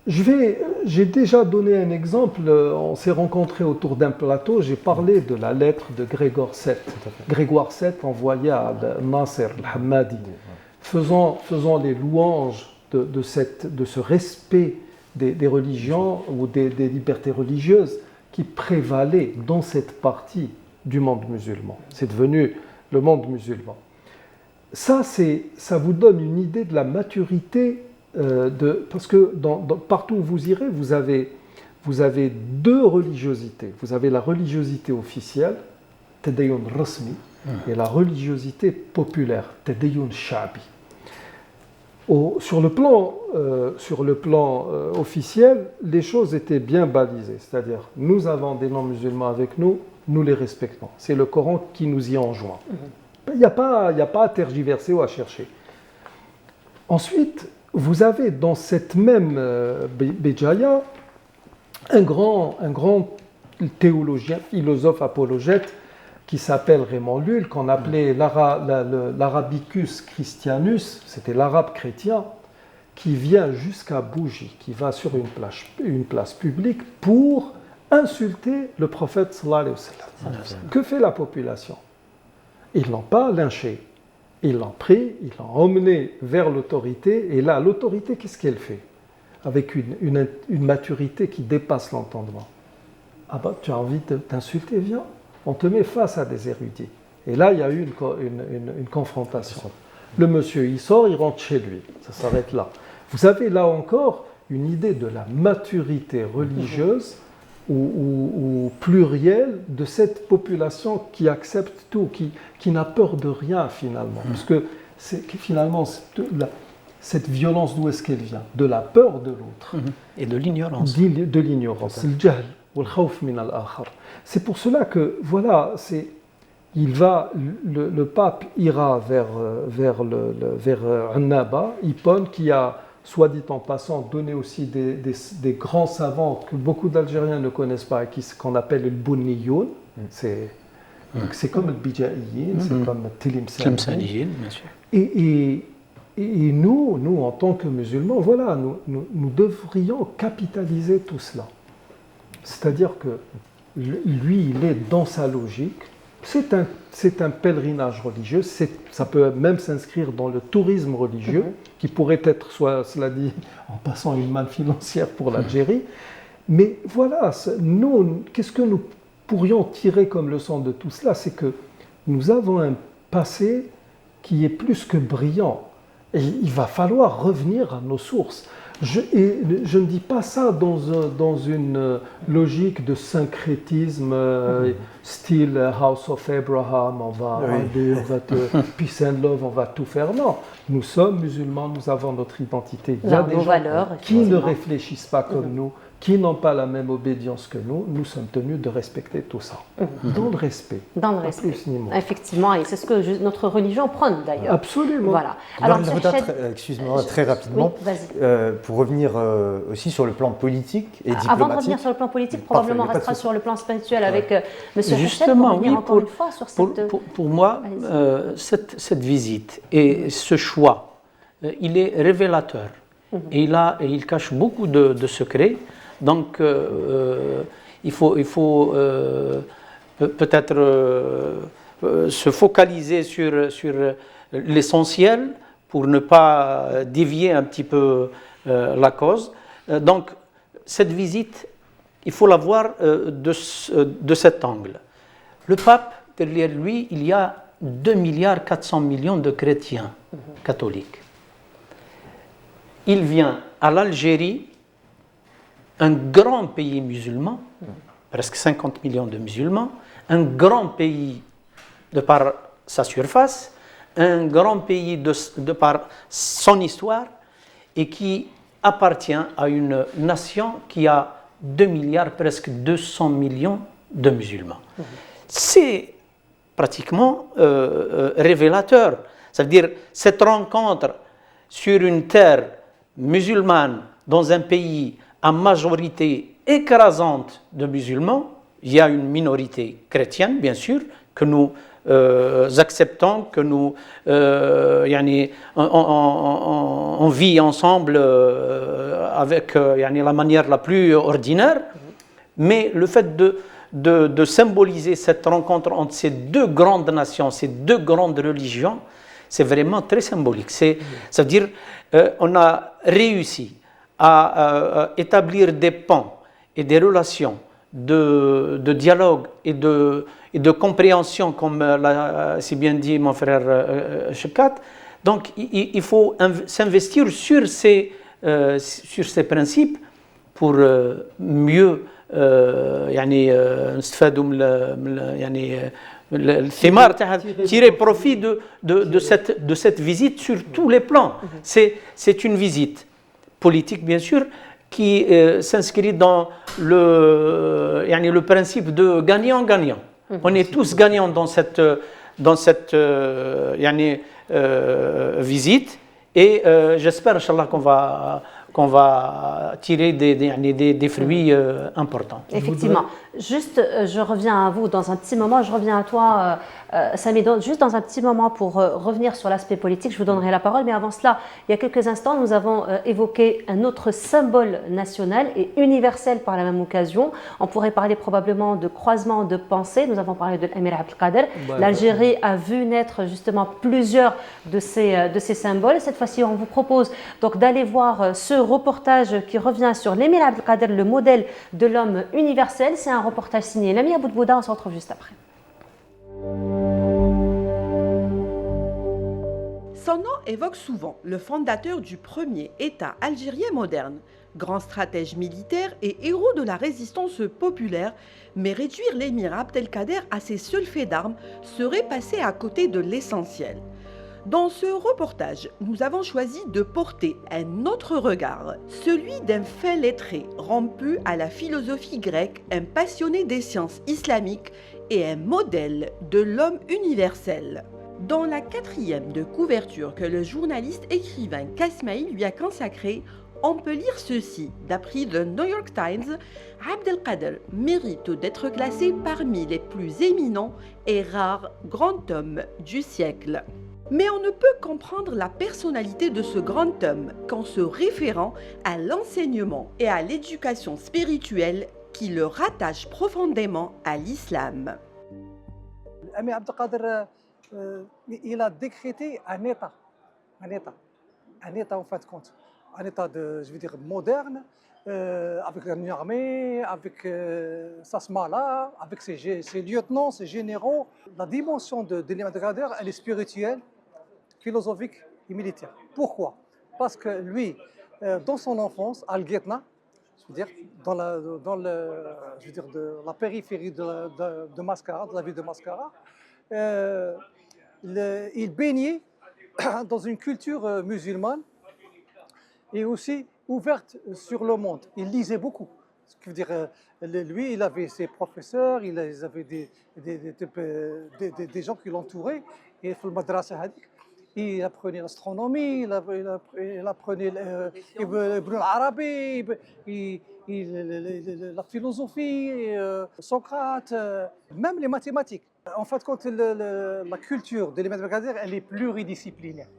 J'ai déjà donné un exemple, on s'est rencontrés autour d'un plateau, j'ai parlé de la lettre de Grégoire VII envoyée à Nasser al-Hammadi, faisant les louanges de ce respect des religions ou des libertés religieuses qui prévalaient dans cette partie du monde musulman. C'est devenu le monde musulman. Ça vous donne une idée de la maturité parce que partout où vous irez, vous avez deux religiosités. Vous avez la religiosité officielle, Tadayun Rasmi, et la religiosité populaire, Tadayun Shabi. Sur le plan officiel, les choses étaient bien balisées. C'est-à-dire, nous avons des non-musulmans avec nous, nous les respectons. C'est le Coran qui nous y enjoint. Il n'y a pas à tergiverser ou à chercher. Ensuite, vous avez dans cette même Béjaïa un grand théologien, philosophe apologète qui s'appelle Raymond Lull, qu'on appelait l'Arabicus Christianus, c'était l'arabe chrétien, qui vient jusqu'à Bougie, qui va sur une place publique pour insulter le prophète sallallahu alayhi wa sallam. Que fait la population? Ils ne l'ont pas lynché. Ils l'ont pris, ils l'ont emmené vers l'autorité, et là, l'autorité, qu'est-ce qu'elle fait? Avec une maturité qui dépasse l'entendement. Ah bah, tu as envie de t'insulter, viens, on te met face à des érudits. Et là, il y a eu une confrontation. Le monsieur, il sort, il rentre chez lui, ça s'arrête là. Vous avez là encore une idée de la maturité religieuse ou plurielle de cette population qui accepte tout, qui n'a peur de rien finalement. Parce que finalement, cette violence, d'où est-ce qu'elle vient? De la peur de l'autre. Et de l'ignorance. De l'ignorance. C'est pour cela que, voilà, le pape ira vers Annaba, Hippone, qui a, soit dit en passant, donné aussi des grands savants que beaucoup d'Algériens ne connaissent pas, qu'on appelle le Bouniyoun. C'est comme le Bijaïyin, c'est comme le Tilimsaniyin, bien sûr. Et nous, en tant que musulmans, voilà, nous devrions capitaliser tout cela. C'est-à-dire que lui, il est dans sa logique. C'est un pèlerinage religieux, ça peut même s'inscrire dans le tourisme religieux, qui pourrait être, soit cela dit, en passant une manne financière pour l'Algérie. Mais voilà, nous, qu'est-ce que nous pourrions tirer comme leçon de tout cela? C'est que nous avons un passé qui est plus que brillant. Et il va falloir revenir à nos sources. Je ne dis pas ça dans une logique de syncrétisme style House of Abraham, on va peace and love, on va tout faire. Non, nous sommes musulmans, nous avons notre identité. Il y a des gens qui ne réfléchissent pas comme nous, qui n'ont pas la même obédience que nous sommes tenus de respecter tout ça. Dans le respect. Dans le respect. Effectivement, et c'est ce que notre religion prône d'ailleurs. Absolument. Voilà. Alors, excuse-moi, très rapidement, pour revenir aussi sur le plan politique et diplomatique. Avant de revenir sur le plan politique, probablement on restera sur le plan spirituel avec M. Hachette. Justement, oui, pour moi, cette visite et ce choix, il est révélateur. Et il cache beaucoup de secrets. Donc, il faut peut-être se focaliser sur l'essentiel pour ne pas dévier un petit peu la cause. Donc, cette visite, il faut la voir de cet angle. Le pape, derrière lui, il y a 2,4 milliards de chrétiens catholiques. Il vient à l'Algérie, un grand pays musulman, presque 50 millions de musulmans, un grand pays de par sa surface, un grand pays de par son histoire, et qui appartient à une nation qui a 2 milliards, presque 200 millions de musulmans. C'est pratiquement révélateur. Ça veut dire, cette rencontre sur une terre musulmane, dans un pays à majorité écrasante de musulmans, il y a une minorité chrétienne, bien sûr, que nous acceptons, que nous on vit ensemble avec la manière la plus ordinaire, mais le fait de symboliser cette rencontre entre ces deux grandes nations, ces deux grandes religions, c'est vraiment très symbolique. Ça veut dire on a réussi à établir des ponts et des relations de dialogue et de compréhension, comme l'a si bien dit mon frère Chebkat. Donc il faut s'investir sur ces principes pour mieux tirer profit de cette visite sur tous les plans. C'est une visite politique, bien sûr, qui s'inscrit dans le principe de gagnant-gagnant. On est tous gagnants dans cette visite, et j'espère, Inch'Allah, qu'on va tirer des fruits importants. Effectivement. Juste, je reviens à vous dans un petit moment, je reviens à toi, Samy, juste dans un petit moment pour revenir sur l'aspect politique, je vous donnerai la parole, mais avant cela, il y a quelques instants, nous avons évoqué un autre symbole national et universel par la même occasion. On pourrait parler probablement de croisement de pensée, nous avons parlé de l'Émir Abdelkader. L'Algérie a vu naître justement plusieurs de ces symboles. Cette fois-ci, on vous propose donc d'aller voir ce reportage qui revient sur l'Émir Abdelkader, le modèle de l'homme universel. C'est un reportage signé Lamia Boudbouda, on se retrouve juste après. Son nom évoque souvent le fondateur du premier État algérien moderne, grand stratège militaire et héros de la résistance populaire, mais réduire l'émir Abdelkader à ses seuls faits d'armes serait passer à côté de l'essentiel. Dans ce reportage, nous avons choisi de porter un autre regard, celui d'un fin lettré rompu à la philosophie grecque, un passionné des sciences islamiques et un modèle de l'homme universel. Dans la 4e de couverture que le journaliste écrivain Kasmaïl lui a consacrée, on peut lire ceci. D'après The New York Times, Abdelkader mérite d'être classé parmi les plus éminents et rares grands hommes du siècle. Mais on ne peut comprendre la personnalité de ce grand homme qu'en se référant à l'enseignement et à l'éducation spirituelle qui le rattachent profondément à l'islam. Émir Abdelkader, il a décrété un État en fin de compte, un État moderne, avec une armée, avec sa smala, avec ses lieutenants, ses généraux. La dimension de l'Émir Abdelkader, elle est spirituelle, philosophique et militaire. Pourquoi? Parce que lui, dans son enfance, à Al-Ghetna, dans la périphérie de Mascara, de la ville de Mascara, il baignait dans une culture musulmane et aussi ouverte sur le monde. Il lisait beaucoup. Ce qui veut dire, lui, il avait ses professeurs, il avait des gens qui l'entouraient. Et dans le madrasa hadik, il apprenait l'astronomie, il apprenait Ibn al-Arabi, la philosophie, Socrate, même les mathématiques. En fait, la culture de l'Émir Abdelkader, elle est pluridisciplinaire.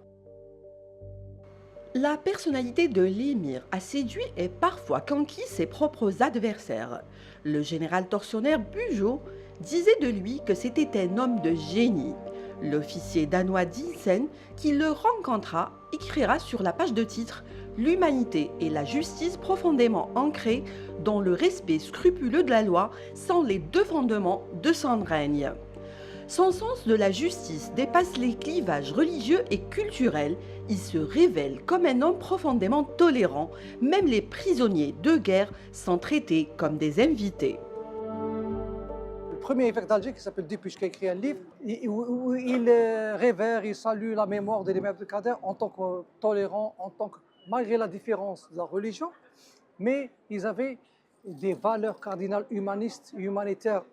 La personnalité de l'émir a séduit et parfois conquis ses propres adversaires. Le général tortionnaire Bugeaud disait de lui que c'était un homme de génie. L'officier danois Dinsen, qui le rencontra, écrira sur la page de titre « L'humanité et la justice profondément ancrées dans le respect scrupuleux de la loi sont les deux fondements de son règne ». Son sens de la justice dépasse les clivages religieux et culturels. Il se révèle comme un homme profondément tolérant. Même les prisonniers de guerre sont traités comme des invités. Le premier évêque d'Alger, qui s'appelle Dupuche, qui a écrit un livre où il révère, il salue la mémoire de l'Émir Abdelkader en tant que tolérant, malgré la différence de la religion, mais ils avaient des valeurs cardinales humanistes et humanitaires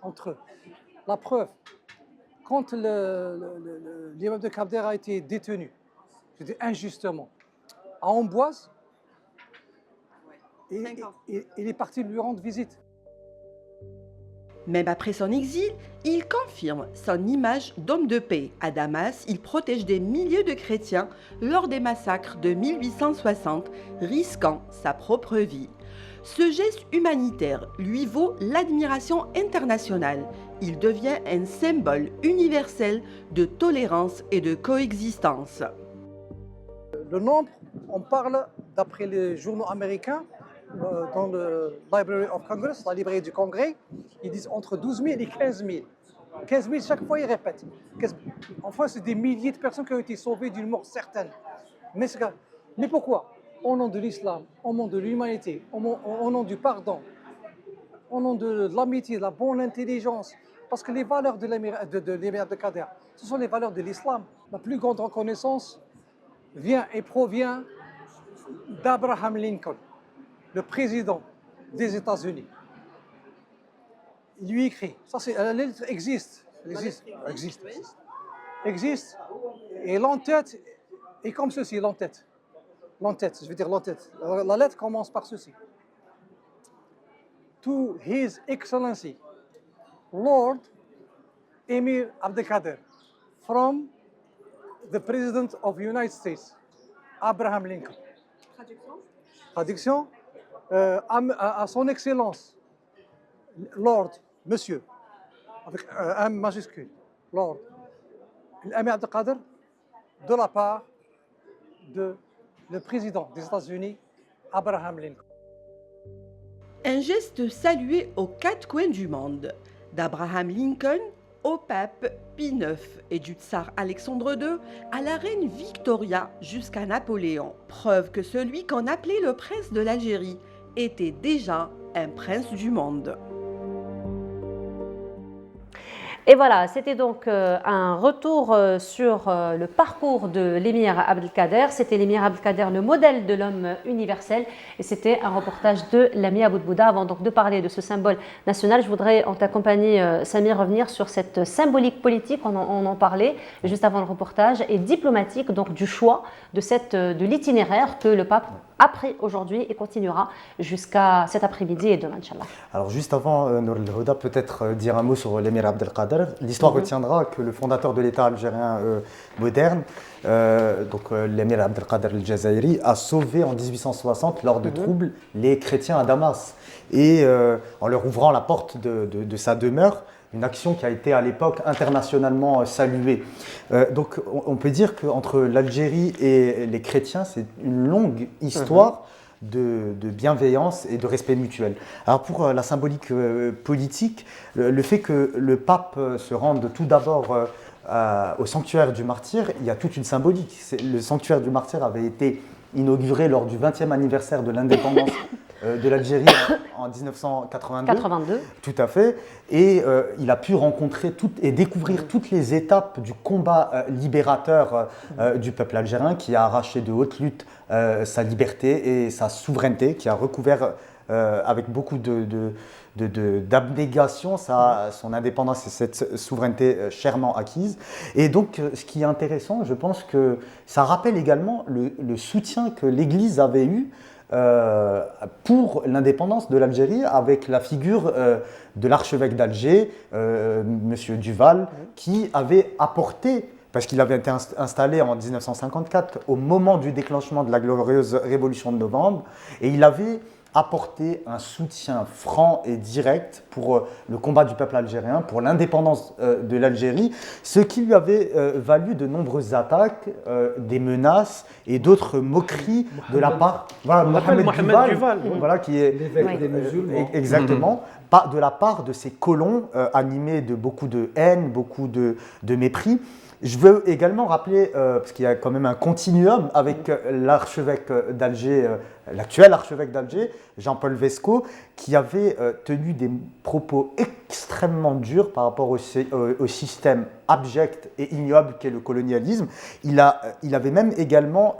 entre eux. La preuve, quand l'Émir Abdelkader a été détenu, injustement, à Amboise, il est parti lui rendre visite. Même après son exil, il confirme son image d'homme de paix. À Damas, il protège des milliers de chrétiens lors des massacres de 1860, risquant sa propre vie. Ce geste humanitaire lui vaut l'admiration internationale. Il devient un symbole universel de tolérance et de coexistence. Le nombre, on parle, d'après les journaux américains, dans le Library of Congress, la librairie du Congrès, ils disent entre 12 000 et 15 000. 15 000, chaque fois, ils répètent. Enfin, c'est des milliers de personnes qui ont été sauvées d'une mort certaine. Mais pourquoi? Au nom de l'islam, au nom de l'humanité, au nom du pardon, au nom de l'amitié, de la bonne intelligence. Parce que les valeurs de l'Émir Abdelkader, ce sont les valeurs de l'islam. La plus grande reconnaissance vient et provient d'Abraham Lincoln, le président des États-Unis. Il lui écrit, la lettre existe, et l'entête est comme ceci, l'entête, je veux dire l'entête. La lettre commence par ceci. to His Excellency, Lord Emir Abdelkader, from the President of the United States, Abraham Lincoln. Traduction. À son Excellence, Lord, Monsieur, avec un majuscule, Lord, l'Amir Abdelkader, de la part de le président des États-Unis, Abraham Lincoln. Un geste salué aux quatre coins du monde, d'Abraham Lincoln au pape Pie IX et du tsar Alexandre II à la reine Victoria jusqu'à Napoléon. Preuve que celui qu'on appelait le prince de l'Algérie était déjà un prince du monde. Et voilà, c'était donc un retour sur le parcours de l'émir Abdelkader. C'était l'émir Abdelkader, le modèle de l'homme universel. Et c'était un reportage de Lami Aboudbouda. Avant donc de parler de ce symbole national, je voudrais, en ta compagnie, Samir, revenir sur cette symbolique politique, on en parlait juste avant le reportage, et diplomatique donc du choix de l'itinéraire que le pape a pris aujourd'hui et continuera jusqu'à cet après-midi et demain, Inch'Allah. Alors juste avant, Nour El-Houda, peut-être dire un mot sur l'émir Abdelkader. L'histoire retiendra que le fondateur de l'État algérien moderne, l'émir Abdelkader el-Jazairi, a sauvé en 1860, lors de troubles, les chrétiens à Damas. Et en leur ouvrant la porte de sa demeure, une action qui a été à l'époque internationalement saluée. Donc on peut dire qu'entre l'Algérie et les chrétiens, c'est une longue histoire de bienveillance et de respect mutuel. Alors pour la symbolique politique, le fait que le pape se rende tout d'abord au sanctuaire du martyr, il y a toute une symbolique. Le sanctuaire du martyr avait été inauguré lors du 20e anniversaire de l'indépendance de l'Algérie en 1982. Tout à fait. Et il a pu rencontrer et découvrir toutes les étapes du combat libérateur du peuple algérien qui a arraché de haute lutte sa liberté et sa souveraineté, qui a recouvert avec beaucoup d'abnégation son indépendance et cette souveraineté chèrement acquise. Et donc, ce qui est intéressant, je pense que ça rappelle également le soutien que l'Église avait eu pour l'indépendance de l'Algérie, avec la figure de l'archevêque d'Alger, M. Duval, qui avait apporté, parce qu'il avait été installé en 1954 au moment du déclenchement de la glorieuse Révolution de novembre, et il avait apporté un soutien franc et direct pour le combat du peuple algérien, pour l'indépendance de l'Algérie, ce qui lui avait valu de nombreuses attaques, des menaces et d'autres moqueries de la part Mohamed Duval, voilà, qui est l'évêque des musulmans. Exactement, de la part de ces colons animés de beaucoup de haine, beaucoup de mépris. Je veux également rappeler, parce qu'il y a quand même un continuum avec l'archevêque d'Alger, l'actuel archevêque d'Alger, Jean-Paul Vesco, qui avait tenu des propos extrêmement durs par rapport au système abject et ignoble qu'est le colonialisme. Il avait même également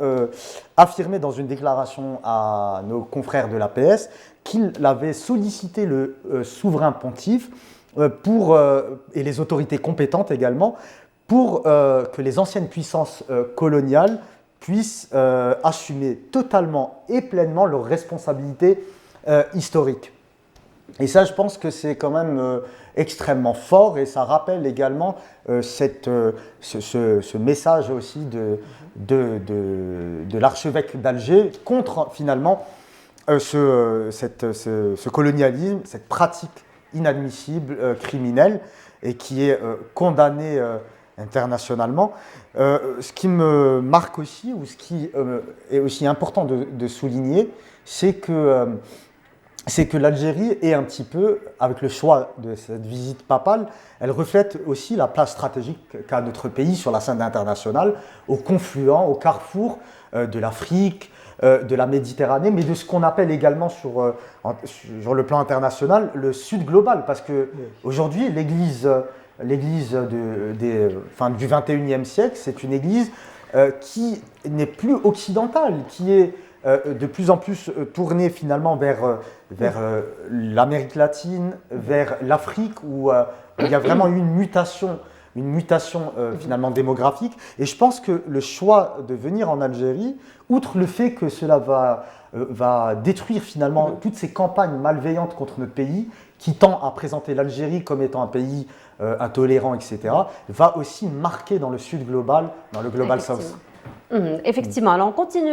affirmé dans une déclaration à nos confrères de l'APS qu'il avait sollicité le souverain pontife et les autorités compétentes également, pour que les anciennes puissances coloniales puissent assumer totalement et pleinement leurs responsabilités historiques. Et ça, je pense que c'est quand même extrêmement fort, et ça rappelle également ce message aussi de l'archevêque d'Alger contre finalement ce colonialisme, cette pratique inadmissible, criminelle, et qui est condamnée internationalement. Ce qui me marque aussi, ou ce qui est aussi important de souligner, c'est que l'Algérie est un petit peu, avec le choix de cette visite papale, elle reflète aussi la place stratégique qu'a notre pays sur la scène internationale, au confluent, au carrefour de l'Afrique, de la Méditerranée, mais de ce qu'on appelle également sur le plan international le Sud global, parce que aujourd'hui l'Église du XXIe siècle, c'est une église qui n'est plus occidentale, qui est de plus en plus tournée finalement vers l'Amérique latine, vers l'Afrique, où il y a vraiment eu une mutation une mutation finalement démographique. Et je pense que le choix de venir en Algérie, outre le fait que cela va détruire finalement toutes ces campagnes malveillantes contre notre pays, qui tend à présenter l'Algérie comme étant un pays intolérant, etc., va aussi marquer dans le Sud global, dans le Global South. Effectivement. Alors on continue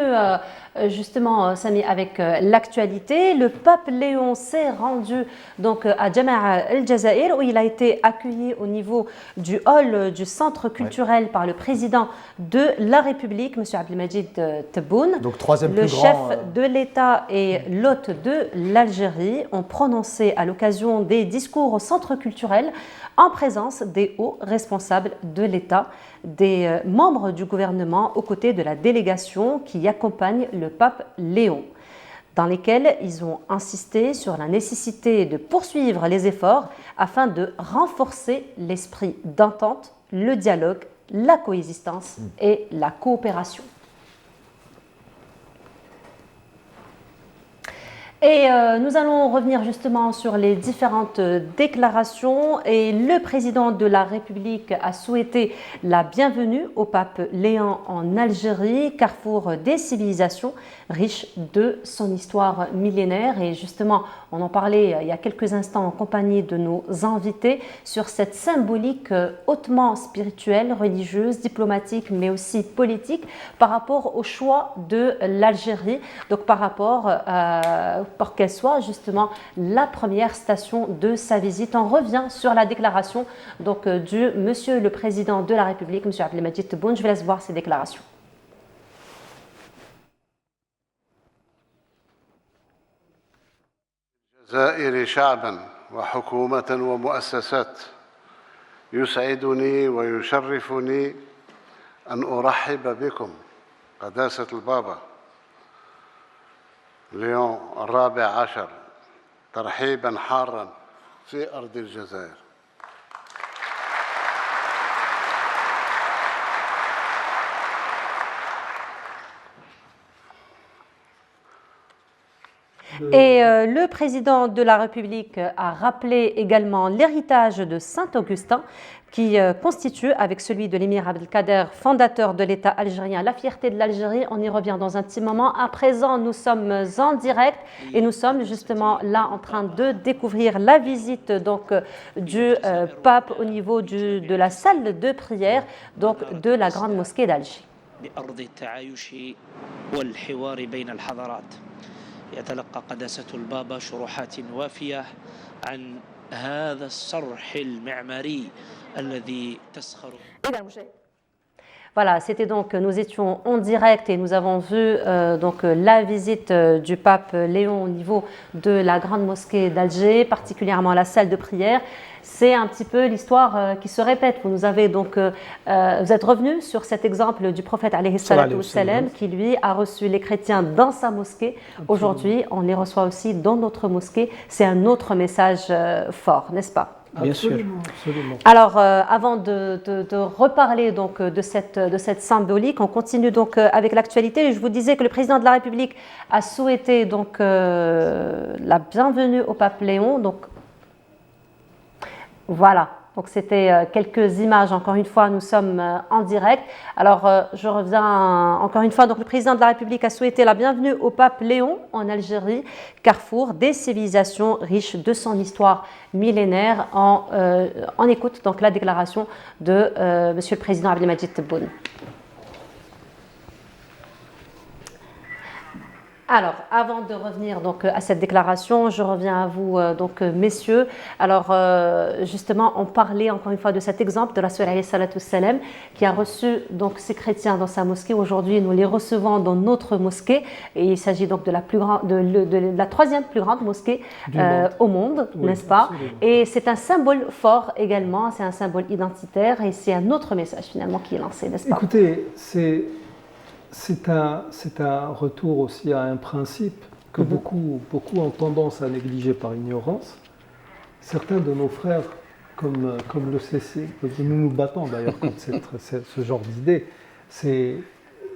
justement, Sami, avec l'actualité. Le pape Léon s'est rendu donc à Jama'a el-Jazair, où il a été accueilli au niveau du hall du centre culturel par le président de la République, M. Abdelmajid Tebboune. Donc troisième le plus chef grand, de l'État et l'hôte de l'Algérie ont prononcé à l'occasion des discours au centre culturel en présence des hauts responsables de l'État, des membres du gouvernement aux côtés de la délégation qui accompagne le pape Léon, dans lesquels ils ont insisté sur la nécessité de poursuivre les efforts afin de renforcer l'esprit d'entente, le dialogue, la coexistence et la coopération. Et nous allons revenir justement sur les différentes déclarations. Et le président de la République a souhaité la bienvenue au pape Léon en Algérie, carrefour des civilisations, riche de son histoire millénaire. Et justement, on en parlait il y a quelques instants en compagnie de nos invités sur cette symbolique hautement spirituelle, religieuse, diplomatique, mais aussi politique par rapport au choix de l'Algérie, donc par rapport pour qu'elle soit justement la première station de sa visite. On revient sur la déclaration donc, du Monsieur le Président de la République, M. Abdelmajid Tebboune. Je vous laisse voir ces déclarations. الجزائر شعبا وحكومة ومؤسسات يسعدني ويشرفني أن أرحب بكم قداسة البابا ليون الرابع عشر ترحيبا حارا في أرض الجزائر. Et le président de la République a rappelé également l'héritage de Saint-Augustin qui constitue, avec celui de l'émir Abdelkader, fondateur de l'État algérien, la fierté de l'Algérie. On y revient dans un petit moment. À présent, nous sommes en direct et nous sommes justement là en train de découvrir la visite donc, du pape au niveau de la salle de prière donc, de la grande mosquée d'Alger. يتلقى قداسة البابا شروحات وافية عن هذا الصرح المعماري الذي تسخر. Voilà, c'était donc, nous étions en direct et nous avons vu donc la visite du pape Léon au niveau de la grande mosquée d'Alger, particulièrement la salle de prière. C'est un petit peu l'histoire qui se répète. Vous êtes revenu sur cet exemple du prophète alayhi salatu wassalam qui lui a reçu les chrétiens dans sa mosquée. Aujourd'hui, on les reçoit aussi dans notre mosquée. C'est un autre message fort, n'est-ce pas? Bien sûr, absolument. Alors, avant de reparler donc, de cette symbolique, on continue donc avec l'actualité. Je vous disais que le président de la République a souhaité donc, la bienvenue au pape Léon. Donc, voilà. Donc, c'était quelques images. Encore une fois, nous sommes en direct. Alors, je reviens encore une fois. Donc, le président de la République a souhaité la bienvenue au pape Léon en Algérie, carrefour des civilisations riches de son histoire millénaire. On écoute donc la déclaration de Monsieur le Président Abdelmajid Tebboune. Alors, avant de revenir donc à cette déclaration, je reviens à vous donc messieurs. Alors, justement, on parlait encore une fois de cet exemple de la Sœur alayhi salatu wassalam qui a reçu donc ces chrétiens dans sa mosquée. Aujourd'hui, nous les recevons dans notre mosquée et il s'agit donc de la troisième plus grande mosquée au monde, oui, n'est-ce pas? Absolument. Et c'est un symbole fort également, c'est un symbole identitaire et c'est un autre message finalement qui est lancé, n'est-ce pas? Écoutez, c'est un retour aussi à un principe que beaucoup ont tendance à négliger par ignorance. Certains de nos frères, comme le CC, nous nous battons d'ailleurs contre ce genre d'idée, il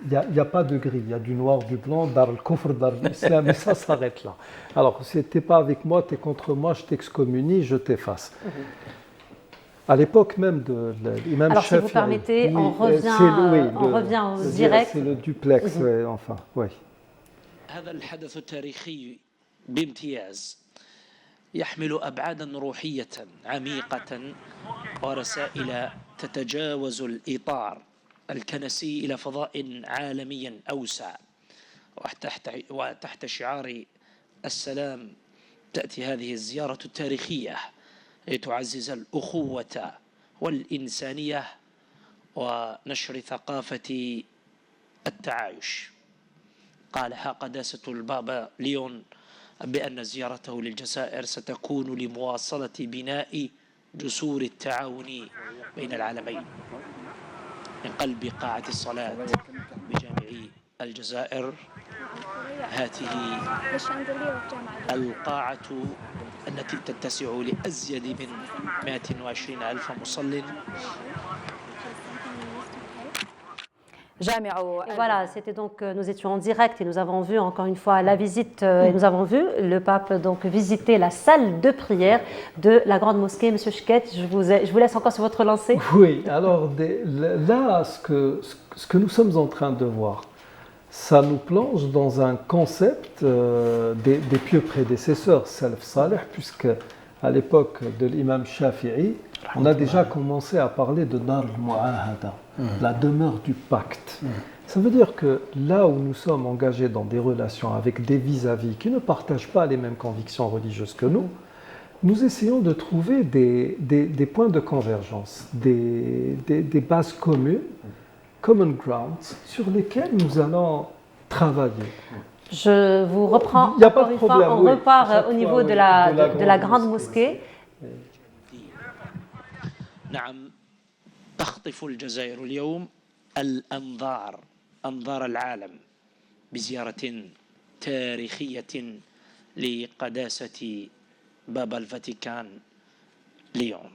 n'y a pas de gris, il y a du noir, du blanc, dar al-kufr, dar l'islam, et ça s'arrête là. Alors, si tu n'es pas avec moi, tu es contre moi, je t'excommunie, je t'efface. À l'époque même de l'imam Shafi'i. Alors, si vous permettez, on revient au direct. C'est le duplex, enfin, oui. هذا الحدث التاريخي بامتياز يحمل أبعادا روحية عميقة ورسائل تتجاوز الإطار الكنسي إلى فضاء عالمي أوسع، وتحت شعار السلام تأتي هذه الزيارة التاريخية لتعزز الأخوة والإنسانية ونشر ثقافة التعايش. قالها قداسة البابا ليون بأن زيارته للجزائر ستكون لمواصلة بناء جسور التعاون بين العالمين. من قلب قاعة الصلاة بجامع الجزائر، هذه القاعة التي تتسع لأزيد من 120,000 مصل. Et voilà, c'était donc, nous étions en direct et nous avons vu encore une fois la visite, et nous avons vu le pape donc visiter la salle de prière de la grande mosquée. Monsieur Chouket, je vous laisse encore sur votre lancée. Oui, alors là, ce que nous sommes en train de voir, ça nous plonge dans un concept des pieux prédécesseurs, Salaf Saleh, puisque à l'époque de l'imam Shafi'i, on a déjà commencé à parler de Dar al-Mu'ahada, la demeure du pacte. Ça veut dire que là où nous sommes engagés dans des relations avec des vis-à-vis qui ne partagent pas les mêmes convictions religieuses que nous essayons de trouver des points de convergence, des bases communes, common grounds, sur lesquels nous allons travailler. Je vous reprends encore une fois, on repart au niveau de la grande mosquée. نعم، تخطف الجزائر اليوم أنظار العالم بزيارة تاريخية لقداسة بابا الفاتيكان ليون.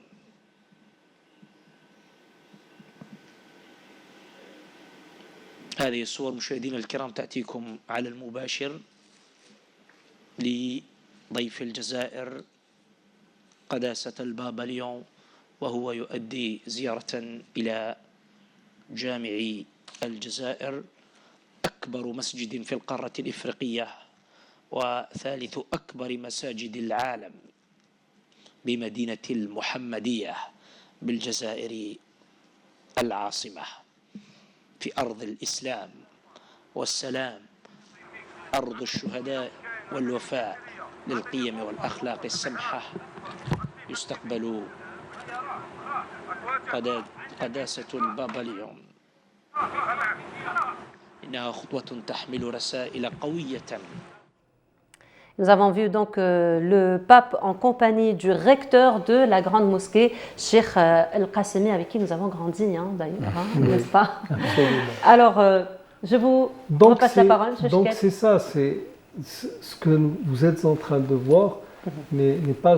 هذه الصور مشاهدينا الكرام تأتيكم على المباشر لضيف الجزائر قداسة البابا ليون، وهو يؤدي زيارة إلى جامع الجزائر، أكبر مسجد في القارة الإفريقية وثالث أكبر مساجد العالم بمدينة المحمدية بالجزائر العاصمة، في أرض الإسلام والسلام، أرض الشهداء والوفاء للقيم والأخلاق السمحة. يستقبل قداسة البابا ليون. إنها خطوة تحمل رسائل قوية. Nous avons vu donc le pape en compagnie du recteur de la grande mosquée, Cheikh El-Qassemi, avec qui nous avons grandi d'ailleurs, n'est-ce pas? Alors, je vous repasse la parole, M. Donc c'est ça, c'est ce que vous êtes en train de voir n'est pas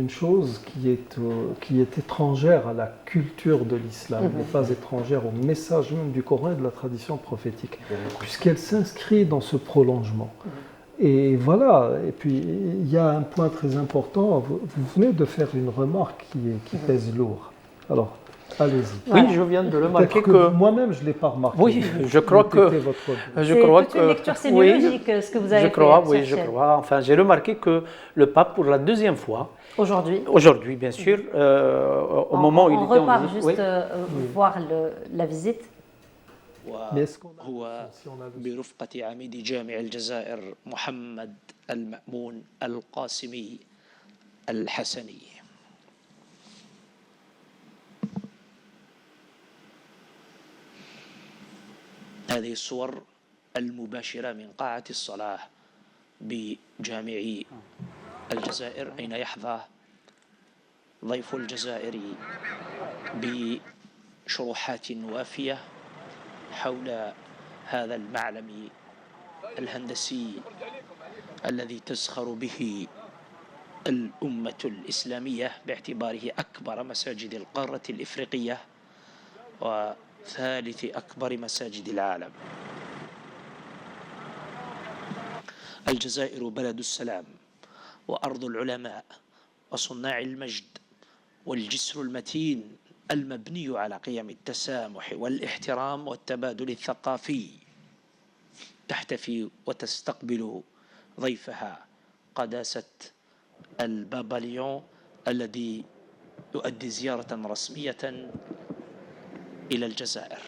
une chose qui est étrangère à la culture de l'islam, n'est pas étrangère au message même du Coran et de la tradition prophétique, puisqu'elle s'inscrit dans ce prolongement. Et voilà, et puis il y a un point très important, vous venez de faire une remarque qui pèse lourd. Alors, allez-y. Oui, je viens de le remarquer que... Moi-même, je ne l'ai pas remarqué. Oui, je crois que... C'est toute une lecture sémiologique, ce que vous avez fait. Oui, je crois. Enfin, j'ai remarqué que le pape, pour la deuxième fois... Aujourd'hui, bien sûr, au moment où il était en visite... On repart juste voir la visite. وهو برفقة عميد جامع الجزائر محمد المأمون القاسمي الحسني. هذه الصور المباشرة من قاعة الصلاة بجامع الجزائر، أين يحظى ضيف الجزائر بشروحات وافية حول هذا المعلم الهندسي الذي تزخر به الأمة الإسلامية باعتباره أكبر مساجد القارة الإفريقية وثالث أكبر مساجد العالم. الجزائر بلد السلام وأرض العلماء وصناع المجد والجسر المتين المبني على قيم التسامح والاحترام والتبادل الثقافي. تحتفي وتستقبل ضيفها قداسة البابا ليون الذي يؤدي زيارة رسمية إلى الجزائر.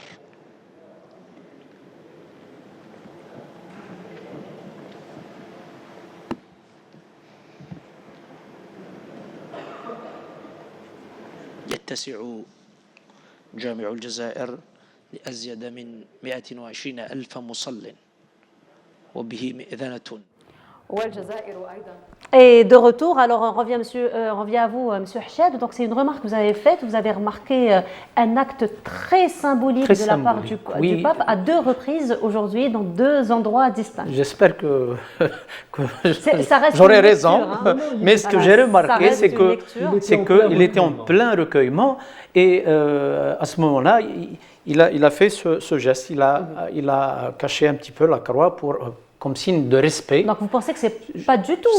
يتسع جامع الجزائر لأزيد من 120 ألف مصل وبه مئذنة. Et de retour, alors on revient à vous, Monsieur Hachad. Donc c'est une remarque que vous avez faite. Vous avez remarqué un acte très symbolique de la part du pape à deux reprises aujourd'hui, dans deux endroits distincts. J'espère que j'aurai raison. Mais ce que j'ai remarqué, c'est qu'il était en plein recueillement. Et à ce moment-là, il a fait ce geste. Il a caché un petit peu la croix comme signe de respect. Donc vous pensez que c'est pas du tout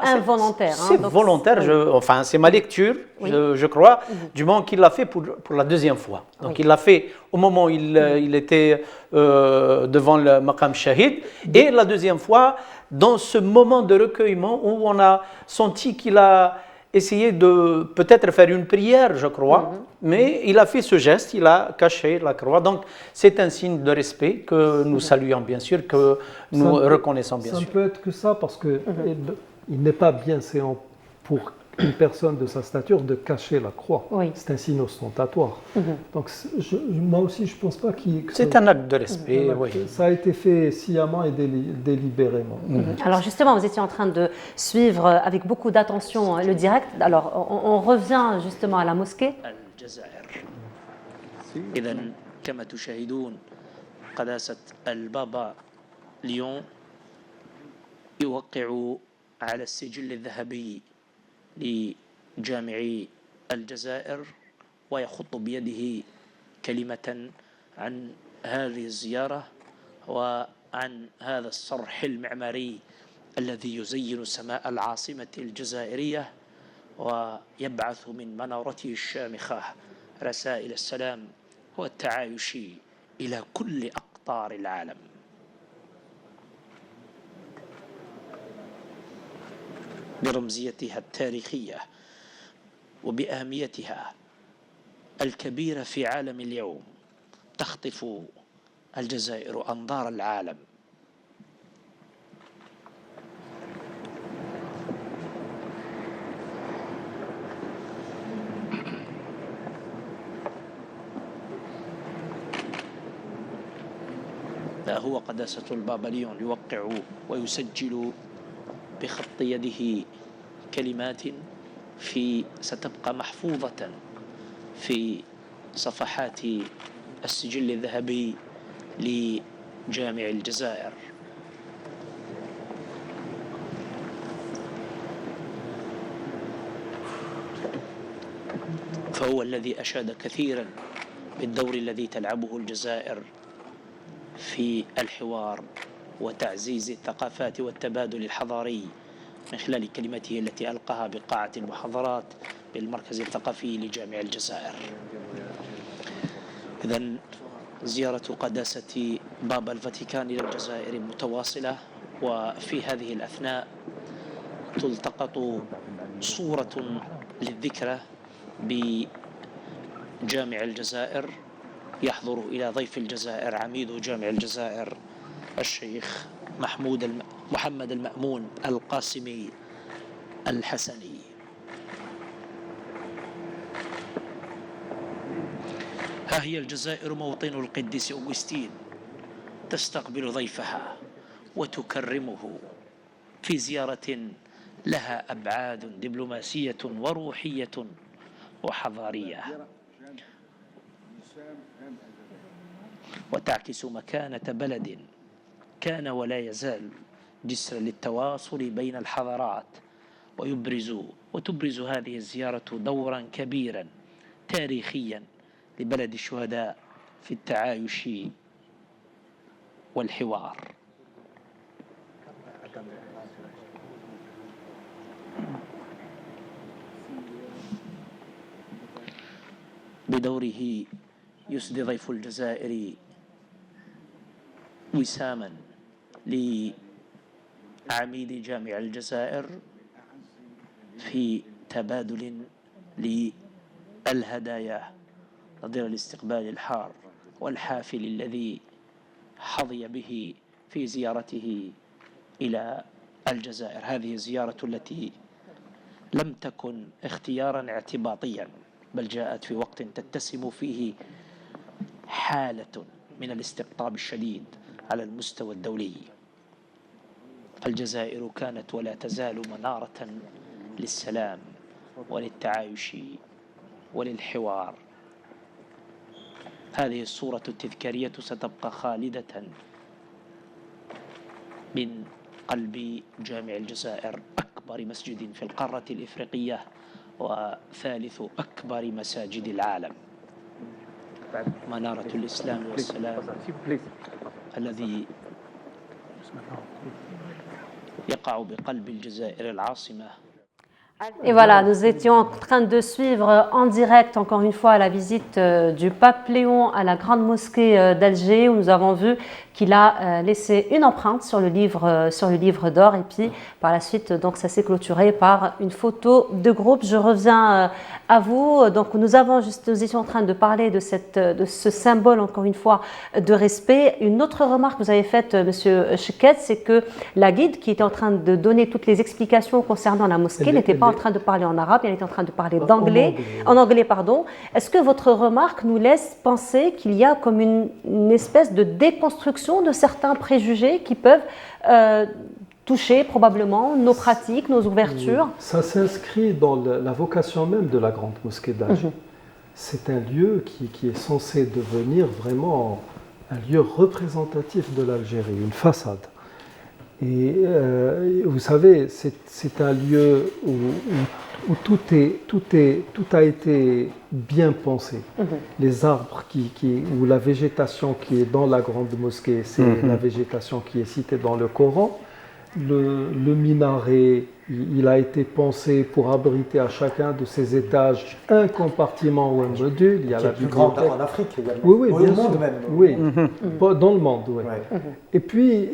involontaire? C'est volontaire, enfin c'est ma lecture, oui. je crois, du moment qu'il l'a fait pour la deuxième fois. Donc il l'a fait au moment où il était devant le Maqam Shahid, et la deuxième fois, dans ce moment de recueillement où on a senti qu'il a essayé de peut-être faire une prière, je crois, mais il a fait ce geste, il a caché la croix. Donc c'est un signe de respect que nous saluons bien sûr, que nous reconnaissons bien sûr. Ça ne peut être que ça, parce qu'il n'est pas bienséant pour une personne de sa stature de cacher la croix. Oui. C'est un signe ostentatoire. Donc moi aussi, je ne pense pas que c'est un acte de respect. Oui. Ça a été fait sciemment et délibérément. Alors justement, vous étiez en train de suivre avec beaucoup d'attention le direct. Alors on revient justement à la mosquée. إذن كما تشاهدون قداسة البابا ليون يوقع على السجل الذهبي لجامع الجزائر ويخط بيده كلمة عن هذه الزيارة وعن هذا الصرح المعماري الذي يزين سماء العاصمة الجزائرية ويبعث من منارته الشامخة رسائل السلام والتعايش إلى كل أقطار العالم. برمزيتها التاريخية وبأهميتها الكبيرة في عالم اليوم تخطف الجزائر أنظار العالم. ها هو قداسة البابا ليون يوقع ويسجل بخط يده كلمات ستبقى محفوظة في صفحات السجل الذهبي لجامع الجزائر. فهو الذي أشاد كثيرا بالدور الذي تلعبه الجزائر في الحوار وتعزيز الثقافات والتبادل الحضاري من خلال كلمته التي ألقاها بقاعة المحاضرات بالمركز الثقافي لجامع الجزائر. إذن زيارة قداسة بابا الفاتيكان إلى الجزائر متواصلة، وفي هذه الأثناء تلتقط صورة للذكرى بجامع الجزائر. يحضر إلى ضيف الجزائر عميد جامع الجزائر الشيخ محمد المأمون القاسمي الحسني. ها هي الجزائر موطن القديس أوغسطين تستقبل ضيفها وتكرمه في زيارة لها أبعاد دبلوماسية وروحية وحضارية، وتعكس مكانة بلد كان ولا يزال جسرا للتواصل بين الحضارات، وتبرز هذه الزيارة دورا كبيرا تاريخيا لبلد الشهداء في التعايش والحوار. بدوره يسدي ضيف الجزائر وساما لعميد جامع الجزائر في تبادل للهدايا نظير الاستقبال الحار والحافل الذي حظي به في زيارته إلى الجزائر. هذه الزيارة التي لم تكن اختيارا اعتباطيا، بل جاءت في وقت تتسم فيه حالة من الاستقطاب الشديد على المستوى الدولي. الجزائر كانت ولا تزال منارة للسلام وللتعايش وللحوار. هذه الصورة التذكارية ستبقى خالدة من قلب جامع الجزائر، أكبر مسجد في القارة الإفريقية وثالث أكبر مساجد العالم، منارة الإسلام والسلام الذي يقع بقلب الجزائر العاصمة. Et voilà, nous étions en train de suivre en direct, encore une fois, la visite du pape Léon à la grande mosquée d'Alger, où nous avons vu qu'il a laissé une empreinte sur le livre d'or, et puis par la suite, donc ça s'est clôturé par une photo de groupe. Je reviens à vous. Donc nous étions en train de parler de ce symbole, encore une fois, de respect. Une autre remarque que vous avez faite, Monsieur Cheket, c'est que la guide qui était en train de donner toutes les explications concernant la mosquée n'était pas en train de parler en arabe, elle était en train de parler en anglais, pardon. Est-ce que votre remarque nous laisse penser qu'il y a comme une espèce de déconstruction de certains préjugés qui peuvent toucher probablement nos pratiques, nos ouvertures? Ça s'inscrit dans la vocation même de la grande mosquée d'Alger. C'est un lieu qui est censé devenir vraiment un lieu représentatif de l'Algérie, une façade. Et vous savez, c'est un lieu où tout a été bien pensé. Les arbres ou la végétation qui est dans la grande mosquée, c'est la végétation qui est citée dans le Coran. Le minaret, il a été pensé pour abriter à chacun de ses étages un compartiment ou un module. Il y a la plus grande en Afrique également. Oui, bien bien sûr. sûr. Même. Oui, dans le monde, oui. Et puis,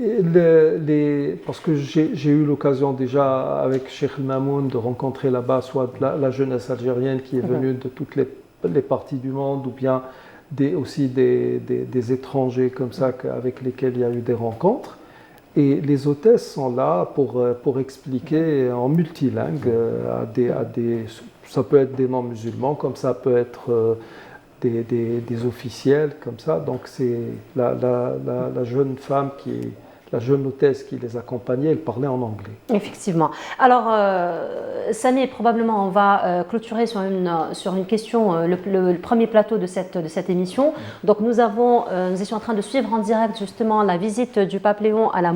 parce que j'ai eu l'occasion déjà avec Cheikh Mamoun de rencontrer là-bas soit la jeunesse algérienne qui est venue de toutes les parties du monde, ou bien aussi des étrangers comme ça avec lesquels il y a eu des rencontres. Et les hôtesses sont là pour expliquer en multilingue ça peut être des non-musulmans, comme ça peut être des officiels, comme ça. Donc c'est la jeune femme la jeune hôtesse qui les accompagnait, elle parlait en anglais. Effectivement. Alors, Samy, probablement, on va clôturer sur une question, le premier plateau de cette émission. Donc, nous étions en train de suivre en direct, justement, la visite du pape Léon à la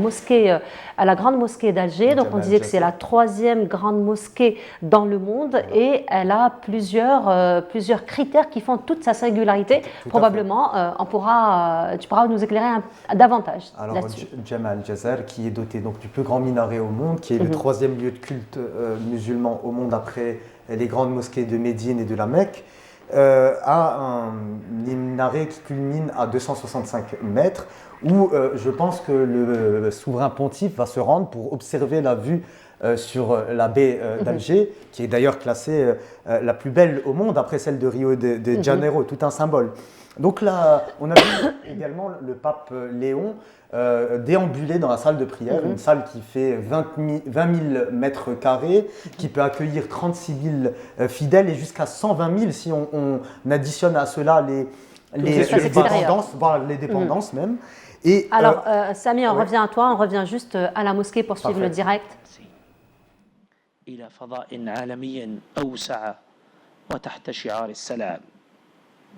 grande mosquée d'Alger. Donc, on disait que c'est la 3e grande mosquée dans le monde et elle a plusieurs critères qui font toute sa singularité. Probablement, tu pourras nous éclairer davantage là-dessus. Al-Jazair, qui est doté donc du plus grand minaret au monde, qui est le 3e lieu de culte musulman au monde après les grandes mosquées de Médine et de la Mecque, a un minaret qui culmine à 265 mètres, où je pense que le souverain pontife va se rendre pour observer la vue sur la baie d'Alger, qui est d'ailleurs classée la plus belle au monde après celle de Rio de Janeiro, tout un symbole. Donc là, on a vu également le pape Léon déambuler dans la salle de prière, une salle qui fait 20 000 mètres carrés, qui peut accueillir 36 000 fidèles et jusqu'à 120 000 si on additionne à cela les dépendances même. Et, alors, Samy, on revient à toi, on revient juste à la mosquée pour suivre le direct. إلى فضاء عالمي أوسع وتحت شعار السلام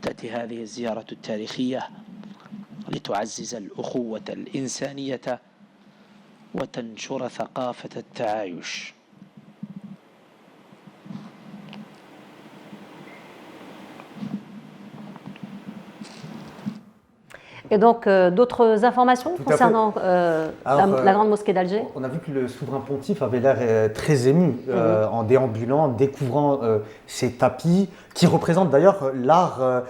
تأتي هذه الزيارة التاريخية لتعزز الأخوة الإنسانية وتنشر ثقافة التعايش. Et donc, d'autres informations concernant la Grande Mosquée d'Alger? On a vu que le souverain pontife avait l'air très ému en déambulant, en découvrant ces tapis, qui représentent d'ailleurs l'art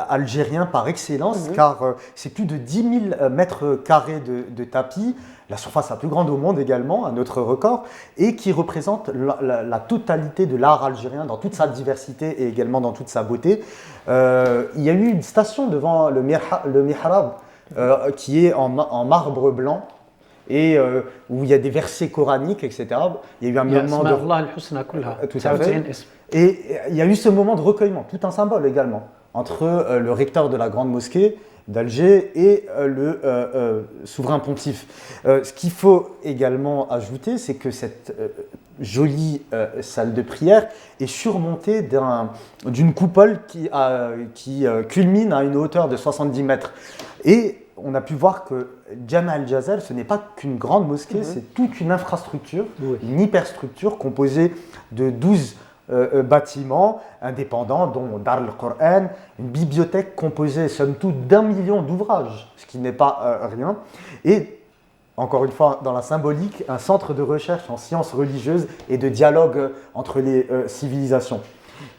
algérien par excellence, car c'est plus de 10 000 mètres carrés de tapis, la surface la plus grande au monde également, un autre record, et qui représente la totalité de l'art algérien dans toute sa diversité et également dans toute sa beauté. Il y a eu une station devant le mihrab qui est en marbre blanc et où il y a des versets coraniques, etc. Il y a eu un moment tout à fait. Et il y a eu ce moment de recueillement, tout un symbole également, entre le recteur de la Grande Mosquée d'Alger et le souverain pontife. Ce qu'il faut également ajouter, c'est que cette jolie salle de prière est surmontée d'une coupole qui culmine à une hauteur de 70 mètres. Et on a pu voir que Jama al-Jazal, ce n'est pas qu'une grande mosquée, c'est toute une infrastructure, une hyperstructure composée de 12 bâtiments indépendants, dont Dar al-Qur'an, une bibliothèque composée somme toute d'1 million d'ouvrages, ce qui n'est pas rien, et encore une fois dans la symbolique, un centre de recherche en sciences religieuses et de dialogue entre les civilisations.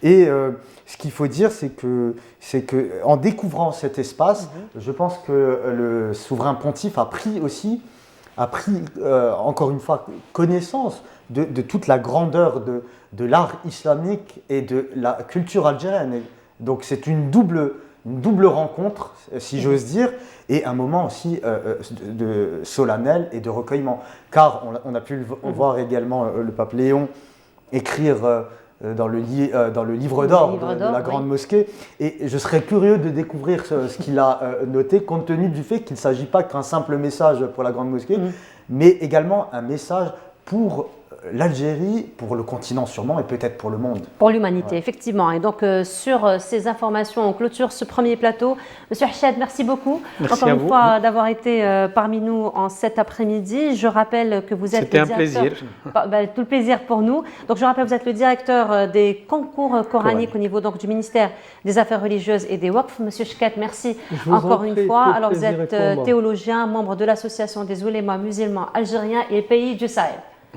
Et ce qu'il faut dire, c'est que en découvrant cet espace, je pense que le souverain pontife a pris encore une fois connaissance de toute la grandeur de l'art islamique et de la culture algérienne. Et donc c'est une double rencontre, si j'ose dire, et un moment aussi de solennel et de recueillement. Car on a pu voir également le pape Léon écrire dans le livre d'or de la Grande Mosquée. Et je serais curieux de découvrir ce qu'il a noté, compte tenu du fait qu'il ne s'agit pas qu'un simple message pour la Grande Mosquée, mais également un message pour l'Algérie, pour le continent sûrement, et peut-être pour le monde. Pour l'humanité, effectivement. Et donc, sur ces informations, on clôture ce premier plateau. Monsieur Hachad, merci beaucoup. Merci encore une fois d'avoir été parmi nous en cet après-midi. Je rappelle que vous êtes C'était un plaisir. Tout le plaisir pour nous. Donc, je rappelle que vous êtes le directeur des concours coraniques au niveau donc, du ministère des Affaires religieuses et des Waqf. Monsieur Chkat, merci encore une fois. Alors, vous êtes théologien, membre de l'Association des oulémas musulmans algériens et pays du Sahel.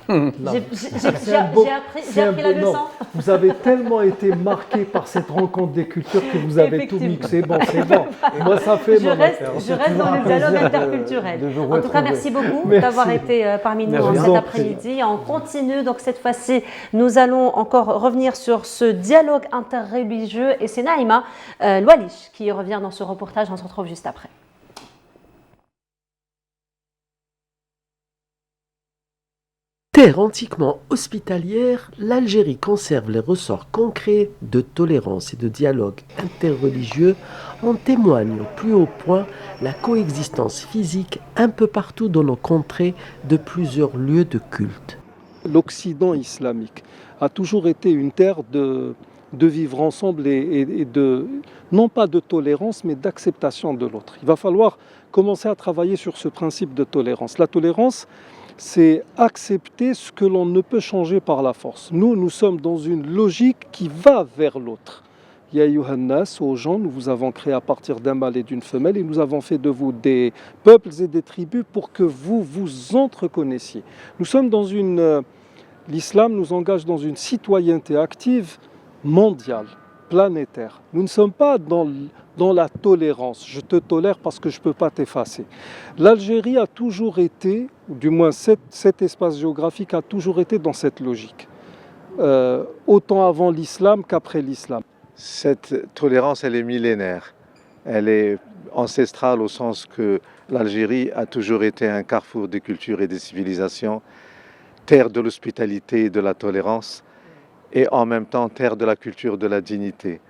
J'ai appris la leçon. Vous avez tellement été marqué par cette rencontre des cultures que vous avez tout mixé. Bon, c'est bon. Moi, ça fait mon affaire. Je reste dans le dialogue interculturel. En tout cas, merci beaucoup d'avoir été parmi nous cet après-midi. On continue. Donc, cette fois-ci, nous allons encore revenir sur ce dialogue interreligieux. Et c'est Naïma Loualish qui revient dans ce reportage. On se retrouve juste après. Terre antiquement hospitalière, l'Algérie conserve les ressorts concrets de tolérance et de dialogue interreligieux. En témoigne au plus haut point la coexistence physique un peu partout dans nos contrées de plusieurs lieux de culte. L'Occident islamique a toujours été une terre de vivre ensemble et de, non pas de tolérance, mais d'acceptation de l'autre. Il va falloir commencer à travailler sur ce principe de tolérance. La tolérance, c'est accepter ce que l'on ne peut changer par la force. Nous sommes dans une logique qui va vers l'autre. Ya Yohannas, aux gens, nous vous avons créé à partir d'un mâle et d'une femelle et nous avons fait de vous des peuples et des tribus pour que vous vous entreconnaissiez. Nous sommes dans l'islam nous engage dans une citoyenneté active mondiale, planétaire. Nous ne sommes pas dans la tolérance. Je te tolère parce que je ne peux pas t'effacer. L'Algérie a toujours été, ou du moins cet espace géographique a toujours été dans cette logique. Autant avant l'islam qu'après l'islam. Cette tolérance, elle est millénaire. Elle est ancestrale au sens que l'Algérie a toujours été un carrefour des cultures et des civilisations, terre de l'hospitalité et de la tolérance, et en même temps terre de la culture de la dignité.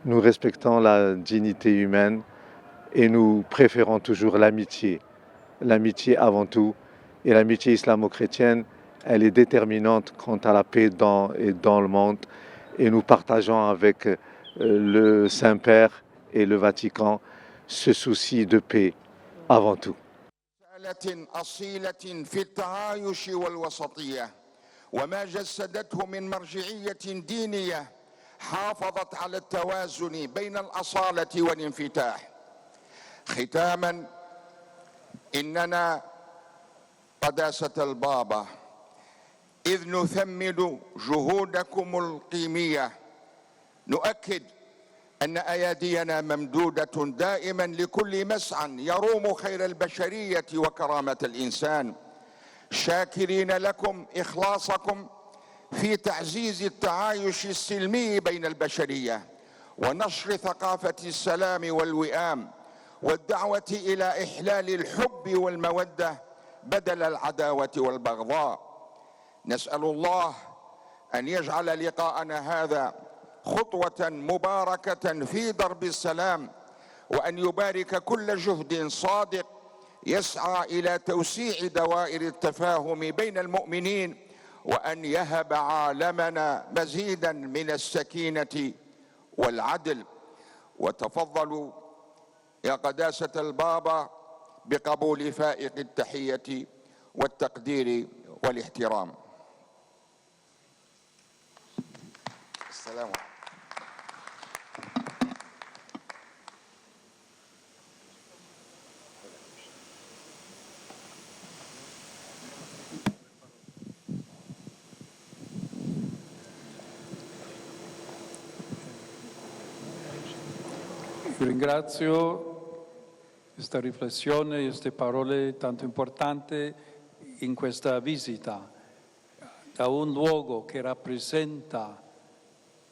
Nous respectons la dignité humaine et nous préférons toujours l'amitié. L'amitié avant tout. Et l'amitié islamo-chrétienne, elle est déterminante quant à la paix dans le monde. Et nous partageons avec le Saint-Père et le Vatican ce souci de paix avant tout. وما جسدته من مرجعية دينية حافظت على التوازن بين الأصالة والانفتاح ختاما إننا قداسة البابا إذ نثمن جهودكم القيمية نؤكد أن أيادينا ممدودة دائما لكل مسعى يروم خير البشرية وكرامة الإنسان، شاكرين لكم إخلاصكم في تعزيز التعايش السلمي بين البشرية ونشر ثقافة السلام والوئام والدعوة إلى إحلال الحب والمودة بدل العداوة والبغضاء. نسأل الله أن يجعل لقاءنا هذا خطوة مباركة في درب السلام، وأن يبارك كل جهد صادق يسعى إلى توسيع دوائر التفاهم بين المؤمنين، وأن يهب عالمنا مزيدا من السكينة والعدل. وتفضلوا يا قداسة البابا بقبول فائق التحية والتقدير والاحترام. السلام عليكم. Ringrazio questa riflessione, queste parole tanto importanti in questa visita da un luogo che rappresenta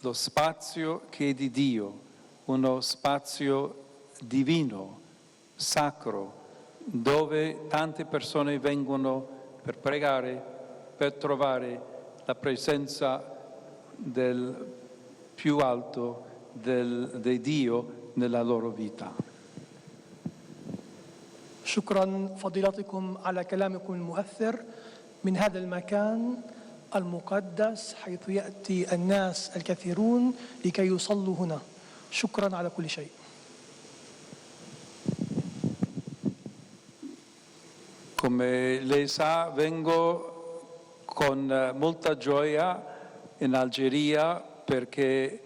lo spazio che è di Dio, uno spazio divino, sacro, dove tante persone vengono per pregare, per trovare la presenza del più alto, di Dio nella loro vita. شكرا فضيلتكم على كلامكم المؤثر من هذا المكان المقدس حيث يأتي الناس الكثيرون لكي يصلوا هنا. شكرا على كل شيء. Come lei sa, vengo con molta gioia in Algeria perché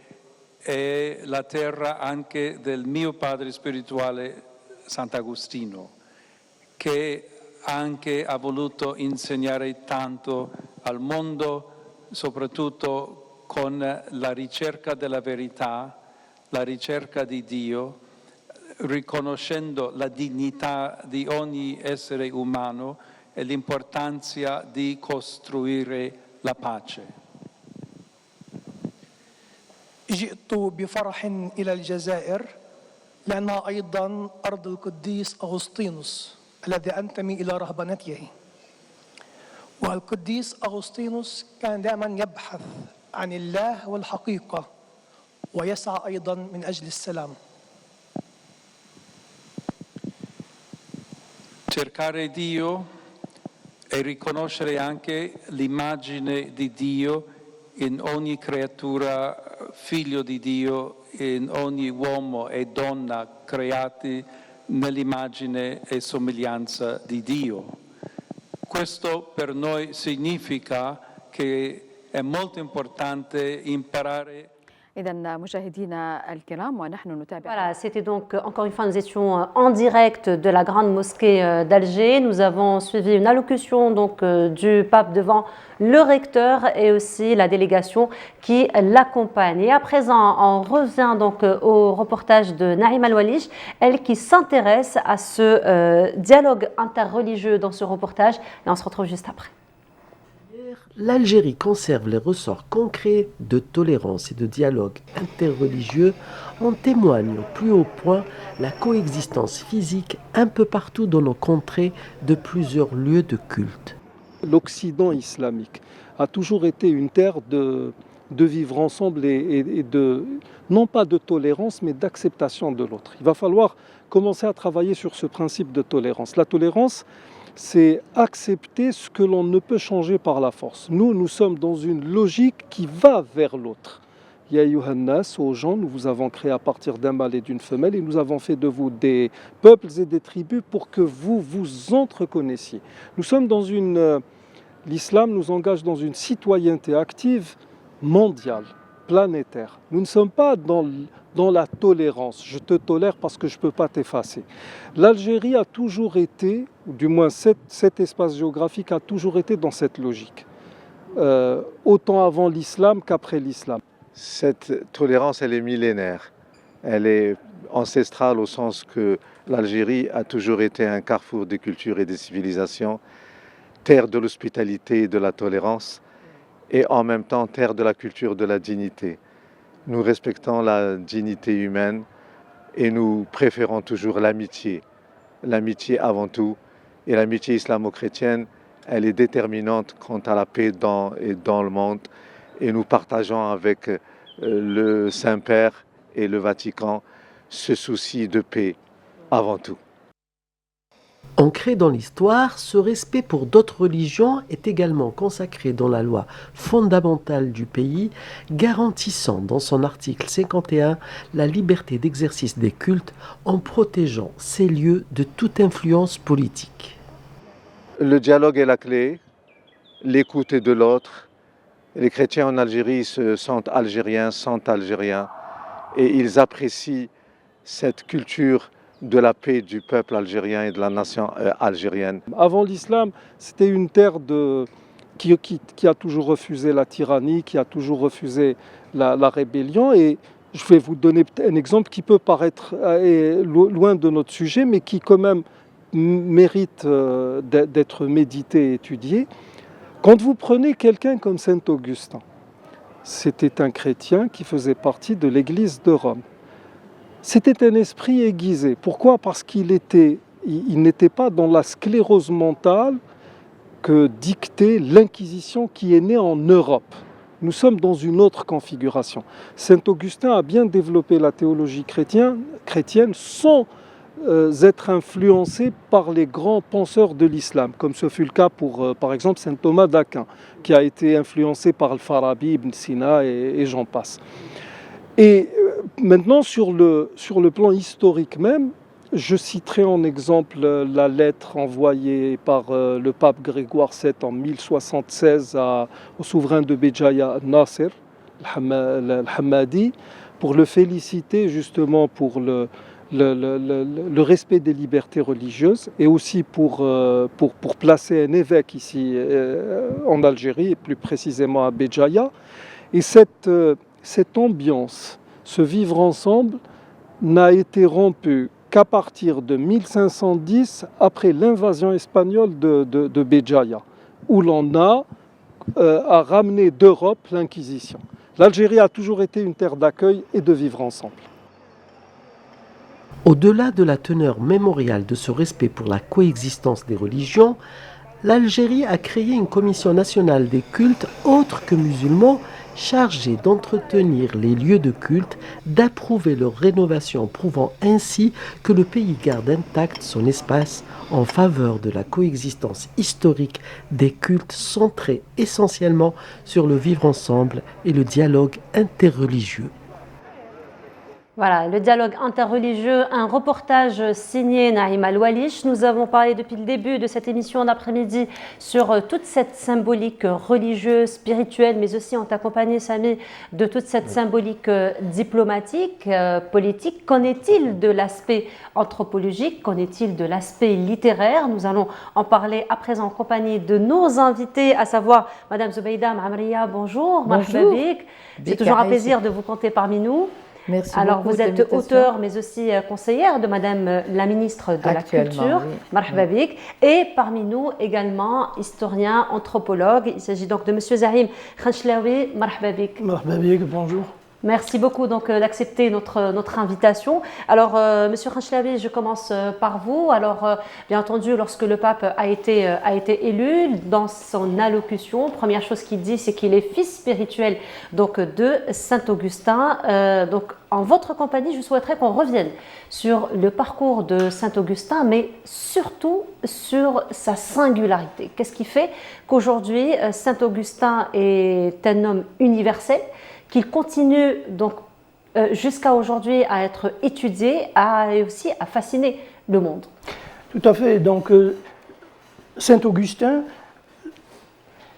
è la terra anche del mio padre spirituale Sant'Agostino, che anche ha voluto insegnare tanto al mondo, soprattutto con la ricerca della verità, la ricerca di Dio, riconoscendo la dignità di ogni essere umano e l'importanza di costruire la pace. جئت بفرح إلى الجزائر لأنها أيضا أرض القديس أغسطينوس الذي أنتمي إلى رهبنته. والقديس أغسطينوس كان دائما يبحث عن الله والحقيقة ويسعى أيضا من أجل السلام. Cercare Dio e riconoscere anche l'immagine di Dio in ogni creatura, figlio di Dio, in ogni uomo e donna creati nell'immagine e somiglianza di Dio. Questo per noi significa che è molto importante imparare. Voilà, c'était donc encore une fois, nous étions en direct de la grande mosquée d'Alger. Nous avons suivi une allocution donc du pape devant le recteur et aussi la délégation qui l'accompagne. Et à présent, on revient donc au reportage de Naïma Al-Walish, elle qui s'intéresse à ce dialogue interreligieux dans ce reportage, et on se retrouve juste après. L'Algérie conserve les ressorts concrets de tolérance et de dialogue interreligieux. En témoigne au plus haut point la coexistence physique un peu partout dans nos contrées de plusieurs lieux de culte. L'Occident islamique a toujours été une terre de vivre ensemble et de, non pas de tolérance, mais d'acceptation de l'autre. Il va falloir commencer à travailler sur ce principe de tolérance. La tolérance, c'est accepter ce que l'on ne peut changer par la force. Nous sommes dans une logique qui va vers l'autre. Ya Yohannas, aux gens, nous vous avons créé à partir d'un mâle et d'une femelle et nous avons fait de vous des peuples et des tribus pour que vous vous entreconnaissiez. Nous sommes dans l'islam nous engage dans une citoyenneté active mondiale, planétaire. Nous ne sommes pas dans dans la tolérance. Je te tolère parce que je ne peux pas t'effacer. L'Algérie a toujours été, ou du moins cet espace géographique a toujours été dans cette logique. Autant avant l'islam qu'après l'islam. Cette tolérance, elle est millénaire. Elle est ancestrale au sens que l'Algérie a toujours été un carrefour des cultures et des civilisations, terre de l'hospitalité et de la tolérance, et en même temps terre de la culture de la dignité. Nous respectons la dignité humaine et nous préférons toujours l'amitié. L'amitié avant tout. Et l'amitié islamo-chrétienne, elle est déterminante quant à la paix dans le monde. Et nous partageons avec le Saint-Père et le Vatican ce souci de paix avant tout. Ancré dans l'histoire, ce respect pour d'autres religions est également consacré dans la loi fondamentale du pays, garantissant dans son article 51 la liberté d'exercice des cultes en protégeant ces lieux de toute influence politique. Le dialogue est la clé, l'écoute est de l'autre. Les chrétiens en Algérie se sentent algériens et ils apprécient cette culture de la paix du peuple algérien et de la nation algérienne. Avant l'islam, c'était une terre qui a toujours refusé la tyrannie, qui a toujours refusé la rébellion. Et je vais vous donner un exemple qui peut paraître loin de notre sujet, mais qui quand même mérite d'être médité et étudié. Quand vous prenez quelqu'un comme Saint Augustin, c'était un chrétien qui faisait partie de l'Église de Rome. C'était un esprit aiguisé. Pourquoi ? Parce qu'il n'était pas dans la sclérose mentale que dictait l'Inquisition qui est née en Europe. Nous sommes dans une autre configuration. Saint Augustin a bien développé la théologie chrétienne sans être influencé par les grands penseurs de l'islam, comme ce fut le cas pour, par exemple, Saint Thomas d'Aquin, qui a été influencé par Al-Farabi, Ibn Sina et j'en passe. Et maintenant, sur le plan historique même, je citerai en exemple la lettre envoyée par le pape Grégoire VII en 1076 au souverain de Béjaïa, Nasser al-Hammadi, pour le féliciter justement pour le respect des libertés religieuses et aussi pour placer un évêque ici en Algérie, et plus précisément à Béjaïa. Et cette ambiance, ce vivre ensemble, n'a été rompu qu'à partir de 1510, après l'invasion espagnole de Béjaïa, où l'on a ramené d'Europe l'Inquisition. L'Algérie a toujours été une terre d'accueil et de vivre ensemble. Au-delà de la teneur mémoriale de ce respect pour la coexistence des religions, l'Algérie a créé une commission nationale des cultes autres que musulmans chargée d'entretenir les lieux de culte, d'approuver leur rénovation, prouvant ainsi que le pays garde intact son espace en faveur de la coexistence historique des cultes centrés essentiellement sur le vivre ensemble et le dialogue interreligieux. Voilà, le dialogue interreligieux, un reportage signé Naïm Al-Walish. Nous avons parlé depuis le début de cette émission d'après-midi sur toute cette symbolique religieuse, spirituelle, mais aussi on t'a accompagné, Sami, de toute cette symbolique diplomatique, politique. Qu'en est-il de l'aspect anthropologique? Qu'en est-il de l'aspect littéraire? Nous allons en parler à présent en compagnie de nos invités, à savoir Madame Zubeida Ma'amriya, bonjour. Bonjour. C'est toujours un plaisir de vous compter parmi nous. Merci Alors, beaucoup vous êtes auteur, mais aussi conseillère de Madame la ministre de la Culture, Marhaba bik, et parmi nous également historien, anthropologue. Il s'agit donc de Monsieur Zahim Khanchlaoui. Marhaba bik. Marhaba bik, bonjour. Merci beaucoup donc d'accepter notre invitation. Alors, Monsieur Khanchlaoui, je commence par vous. Alors, bien entendu, lorsque le pape a été élu, dans son allocution, première chose qu'il dit, c'est qu'il est fils spirituel donc de Saint Augustin. Donc, en votre compagnie, je souhaiterais qu'on revienne sur le parcours de Saint Augustin, mais surtout sur sa singularité. Qu'est-ce qui fait qu'aujourd'hui, Saint Augustin est un homme universel, qu'il continue donc jusqu'à aujourd'hui à être étudié et aussi à fasciner le monde? Tout à fait. Donc, Saint Augustin,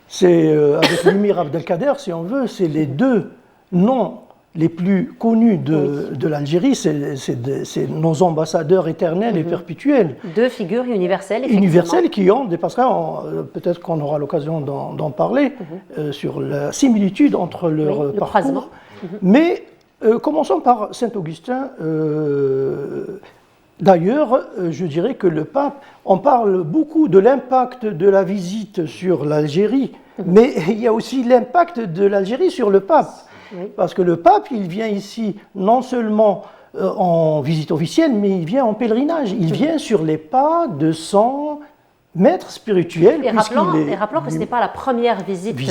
c'est avec l'émir Abdelkader, si on veut, c'est les deux noms les plus connus de l'Algérie, c'est nos ambassadeurs éternels et perpétuels. Deux figures universelles, effectivement. Universelles qui ont des passerelles, peut-être qu'on aura l'occasion d'en parler, sur la similitude entre leur parcours. Mais commençons par Saint-Augustin. D'ailleurs, je dirais que le pape, on parle beaucoup de l'impact de la visite sur l'Algérie, mais il y a aussi l'impact de l'Algérie sur le pape. Parce que le pape, il vient ici non seulement en visite officielle, mais il vient en pèlerinage. Il vient sur les pas de son maître spirituel. Et rappelons que ce n'est pas la première visite du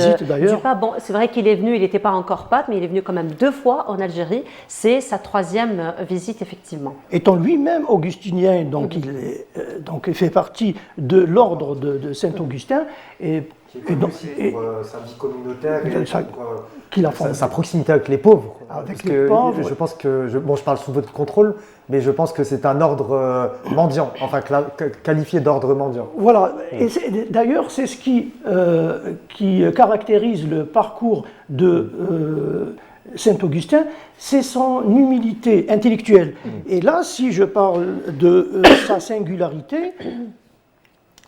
pape. Bon, c'est vrai qu'il est venu, il n'était pas encore pape, mais il est venu quand même 2 fois en Algérie. C'est sa 3e visite, effectivement. Étant lui-même augustinien, donc, il fait partie de l'ordre de Saint-Augustin. Qui est connu aussi pour sa vie communautaire et sa proximité avec les pauvres. Je pense que, je parle sous votre contrôle, mais je pense que c'est un ordre mendiant, enfin qualifié d'ordre mendiant. Voilà, et d'ailleurs c'est ce qui caractérise le parcours de Saint-Augustin, c'est son humilité intellectuelle. Et là, si je parle de sa singularité,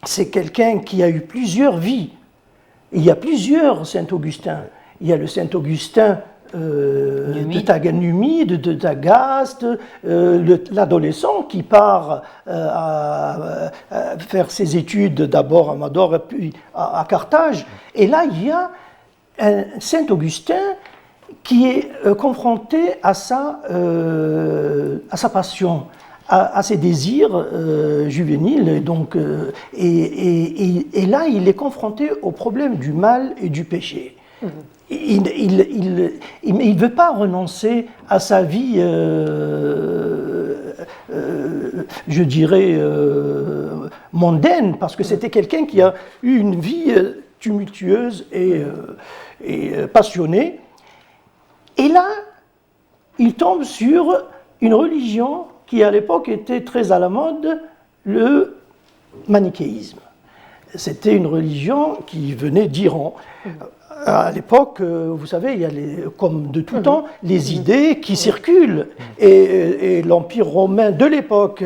c'est quelqu'un qui a eu plusieurs vies. Il y a plusieurs Saint-Augustin. Il y a le Saint-Augustin de Taganumide, de Tagaste, l'adolescent qui part à faire ses études d'abord à Mador, puis à Carthage. Et là, il y a un Saint-Augustin qui est confronté à sa passion, à ses désirs juvéniles. Et là, il est confronté au problème du mal et du péché. Il ne veut pas renoncer à sa vie, je dirais, mondaine, parce que c'était quelqu'un qui a eu une vie tumultueuse et passionnée. Et là, il tombe sur une religion qui à l'époque était très à la mode, le manichéisme. C'était une religion qui venait d'Iran. À l'époque, vous savez, il y a comme de tout temps, les idées qui circulent. Et l'Empire romain de l'époque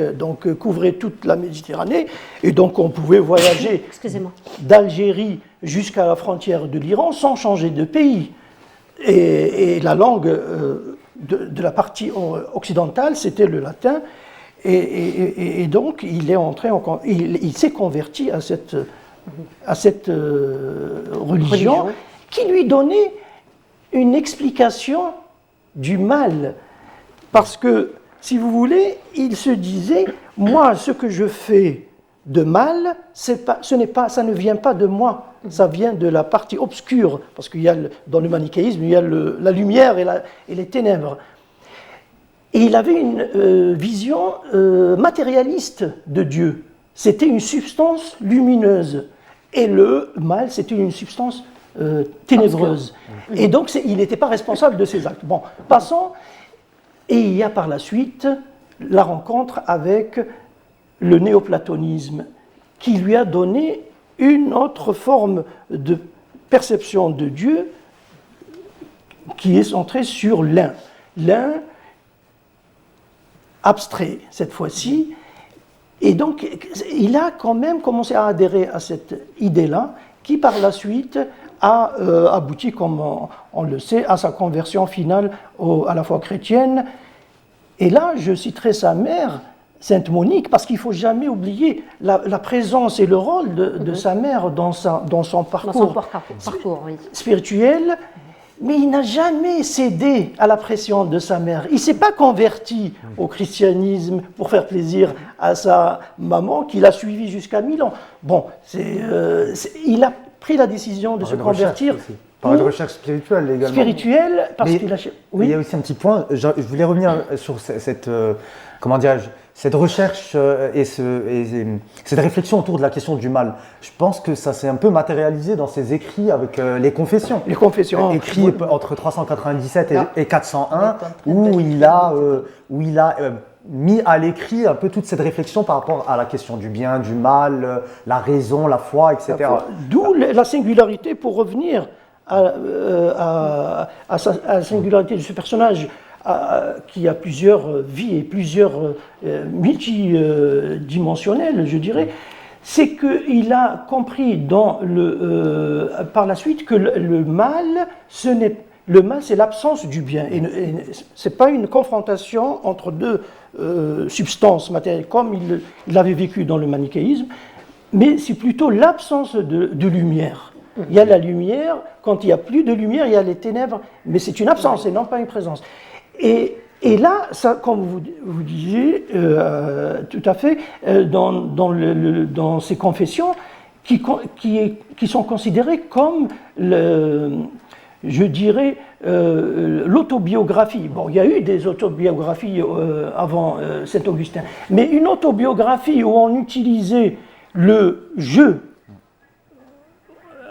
couvrait toute la Méditerranée. Et donc on pouvait voyager d'Algérie jusqu'à la frontière de l'Iran sans changer de pays. Et la langue de la partie occidentale, c'était le latin. Et donc il est entré il s'est converti à cette religion qui lui donnait une explication du mal. Parce que, si vous voulez, il se disait, moi, ce que je fais de mal, ça ne vient pas de moi, ça vient de la partie obscure, parce qu'il y a dans le manichéisme, il y a la lumière et les ténèbres. Et il avait une vision matérialiste de Dieu. C'était une substance lumineuse. Et le mal, c'était une substance ténébreuse. Et donc, il n'était pas responsable de ses actes. Bon, passons. Et il y a par la suite la rencontre avec le néoplatonisme, qui lui a donné une autre forme de perception de Dieu qui est centrée sur l'un. L'un abstrait, cette fois-ci. Et donc, il a quand même commencé à adhérer à cette idée-là, qui par la suite a abouti, comme on le sait, à sa conversion finale à la foi chrétienne. Et là, je citerai sa mère, Sainte Monique, parce qu'il ne faut jamais oublier la présence et le rôle de sa mère dans son parcours, spirituel. Mais il n'a jamais cédé à la pression de sa mère. Il ne s'est pas converti au christianisme pour faire plaisir à sa maman, qui l'a suivi jusqu'à Milan. Bon, il a pris la décision de se convertir. Par une recherche spirituelle également. Spirituelle, parce qu'il a... Oui. Il y a aussi un petit point, je voulais revenir sur cette recherche et cette réflexion autour de la question du mal. Je pense que ça s'est un peu matérialisé dans ses écrits avec les confessions. Les confessions. Écrits entre 397 et 401, où il a mis à l'écrit un peu toute cette réflexion par rapport à la question du bien, du mal, la raison, la foi, etc. D'où la singularité, pour revenir à la singularité de ce personnage qui a plusieurs vies et plusieurs multidimensionnelles, je dirais, c'est qu'il a compris par la suite que le mal, le mal, c'est l'absence du bien. Et ce n'est pas une confrontation entre deux substances matérielles, comme il l'avait vécu dans le manichéisme, mais c'est plutôt l'absence de lumière. Il y a la lumière, quand il n'y a plus de lumière, il y a les ténèbres, mais c'est une absence et non pas une présence. Et là, ça, comme vous disiez tout à fait, dans ces confessions qui sont considérées comme, je dirais, l'autobiographie. Bon, il y a eu des autobiographies avant Saint-Augustin, mais une autobiographie où on utilisait le « je »,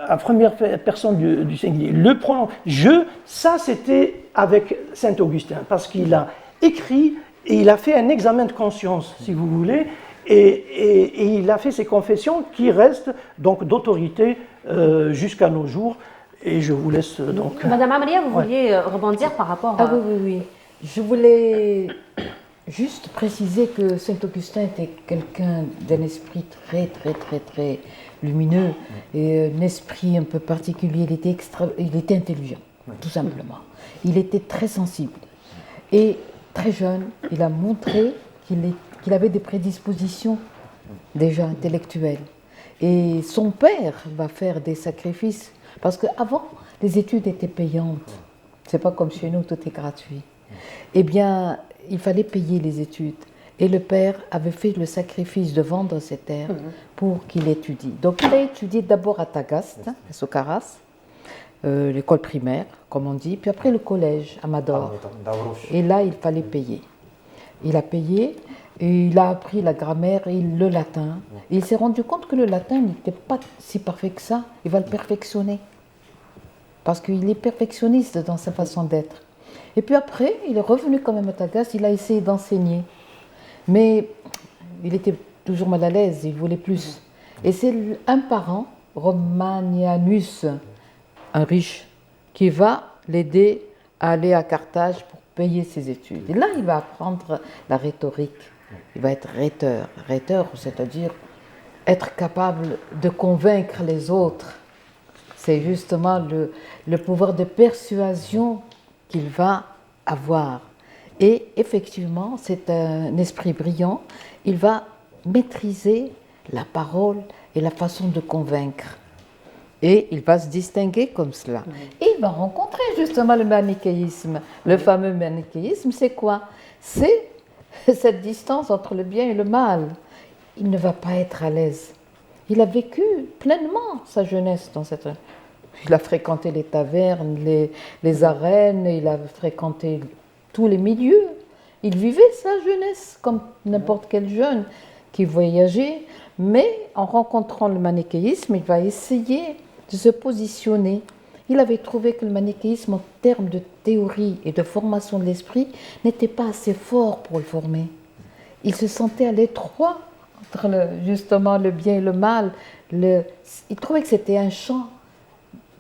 à première personne du singulier, le pronom « je », ça c'était avec Saint-Augustin, parce qu'il a écrit et il a fait un examen de conscience, si vous voulez, et il a fait ces confessions qui restent donc d'autorité jusqu'à nos jours. Et je vous laisse donc... Madame Amalia, vous vouliez rebondir par rapport à... Ah oui. Je voulais juste préciser que Saint-Augustin était quelqu'un d'un esprit très lumineux et un esprit un peu particulier. Il était intelligent, tout simplement. Il était très sensible. Et très jeune, il a montré qu'il avait des prédispositions déjà intellectuelles. Et son père va faire des sacrifices. Parce qu'avant, les études étaient payantes. C'est pas comme chez nous, tout est gratuit. Eh bien, il fallait payer les études. Et le père avait fait le sacrifice de vendre ses terres pour qu'il étudie. Donc, il a étudié d'abord à Tagaste, à Socaras, l'école primaire, comme on dit, puis après le collège à Mador. Et là, il fallait payer. Il a payé, et il a appris la grammaire et le latin. Et il s'est rendu compte que le latin n'était pas si parfait que ça. Il va le perfectionner. Parce qu'il est perfectionniste dans sa façon d'être. Et puis après, il est revenu quand même à Tagaste, il a essayé d'enseigner. Mais il était toujours mal à l'aise, il voulait plus. Et c'est un parent, Romanianus, un riche, qui va l'aider à aller à Carthage pour payer ses études. Et là, il va apprendre la rhétorique. Il va être rhéteur. Rhéteur, c'est-à-dire être capable de convaincre les autres. C'est justement le pouvoir de persuasion qu'il va avoir. Et effectivement, c'est un esprit brillant. Il va maîtriser la parole et la façon de convaincre. Et il va se distinguer comme cela. Et il va rencontrer justement le manichéisme. Le fameux manichéisme, c'est quoi? C'est cette distance entre le bien et le mal. Il ne va pas être à l'aise. Il a vécu pleinement sa jeunesse dans cette... Il a fréquenté les tavernes, les arènes, il a fréquenté tous les milieux. Il vivait sa jeunesse comme n'importe quel jeune qui voyageait, mais en rencontrant le manichéisme, il va essayer de se positionner. Il avait trouvé que le manichéisme, en termes de théorie et de formation de l'esprit, n'était pas assez fort pour le former. Il se sentait à l'étroit entre justement le bien et le mal. Il trouvait que c'était un champ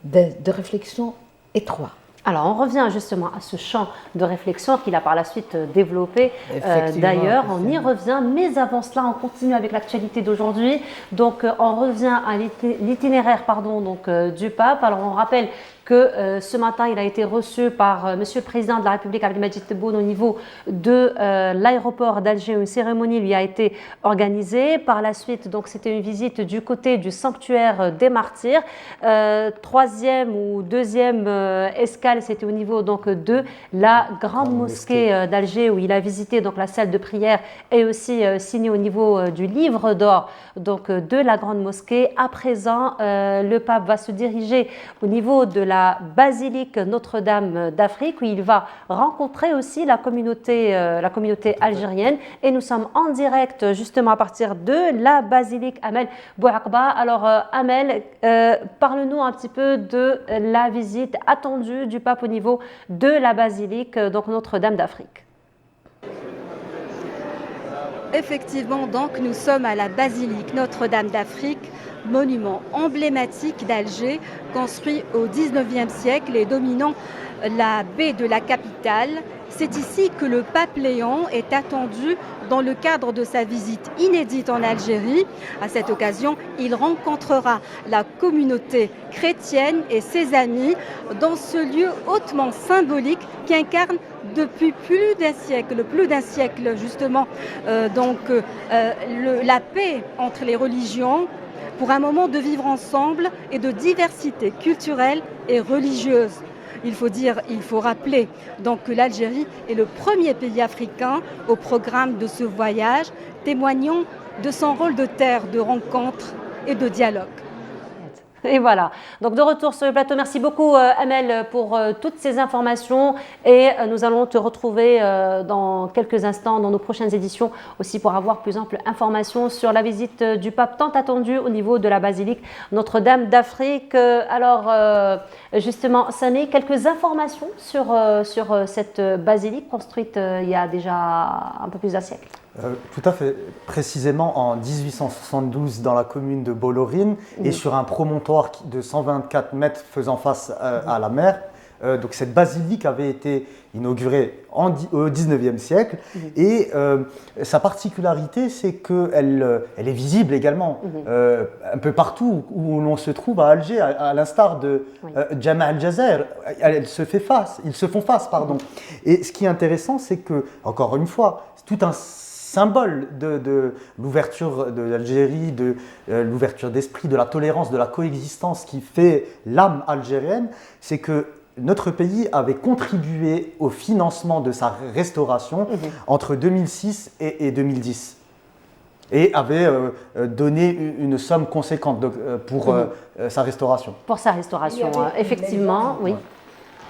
de réflexion étroit. Alors, on revient justement à ce champ de réflexion qu'il a par la suite développé. D'ailleurs, on y revient, mais avant cela, on continue avec l'actualité d'aujourd'hui. Donc, on revient à l'itinéraire du pape. Alors, on rappelle que ce matin, il a été reçu par Monsieur le Président de la République, Abdelmadjid Tebboune, au niveau de l'aéroport d'Alger. Une cérémonie lui a été organisée. Par la suite, donc, c'était une visite du côté du sanctuaire des Martyrs. Troisième ou deuxième escale, c'était au niveau donc de la grande mosquée d'Alger, où il a visité donc la salle de prière et aussi signé au niveau du livre d'or donc de la grande mosquée. À présent, le pape va se diriger au niveau de la basilique Notre-Dame d'Afrique, où il va rencontrer aussi la communauté algérienne. Et nous sommes en direct justement à partir de la basilique Amel Bouakba. Alors Amel, parle-nous un petit peu de la visite attendue du pape au niveau de la basilique donc Notre-Dame d'Afrique. Effectivement, donc, nous sommes à la basilique Notre-Dame d'Afrique, monument emblématique d'Alger, construit au XIXe siècle et dominant la baie de la capitale. C'est ici que le pape Léon est attendu dans le cadre de sa visite inédite en Algérie. À cette occasion, il rencontrera la communauté chrétienne et ses amis dans ce lieu hautement symbolique qui incarne depuis plus d'un siècle justement, la paix entre les religions pour un moment de vivre ensemble et de diversité culturelle et religieuse. Il faut rappeler donc que l'Algérie est le premier pays africain au programme de ce voyage, témoignant de son rôle de terre de rencontre et de dialogue. Et voilà, donc de retour sur le plateau. Merci beaucoup Amel pour toutes ces informations et nous allons te retrouver dans quelques instants dans nos prochaines éditions aussi pour avoir plus ample information sur la visite du pape tant attendue au niveau de la basilique Notre-Dame d'Afrique. Alors justement, Sané, quelques informations sur cette basilique construite il y a déjà un peu plus d'un siècle. Tout à fait. Précisément en 1872 dans la commune de Bolorine et sur un promontoire de 124 mètres faisant face à la mer. Donc cette basilique avait été inaugurée au 19e siècle et sa particularité c'est qu'elle est visible également un peu partout où l'on se trouve à Alger, à l'instar de Jama al-Jazair. Ils se font face. Et ce qui est intéressant c'est que, encore une fois, tout un symbole de l'ouverture de l'Algérie, de l'ouverture d'esprit, de la tolérance, de la coexistence qui fait l'âme algérienne, c'est que notre pays avait contribué au financement de sa restauration entre 2006 et 2010 et avait donné une somme conséquente pour sa restauration. Pour sa restauration, effectivement, oui.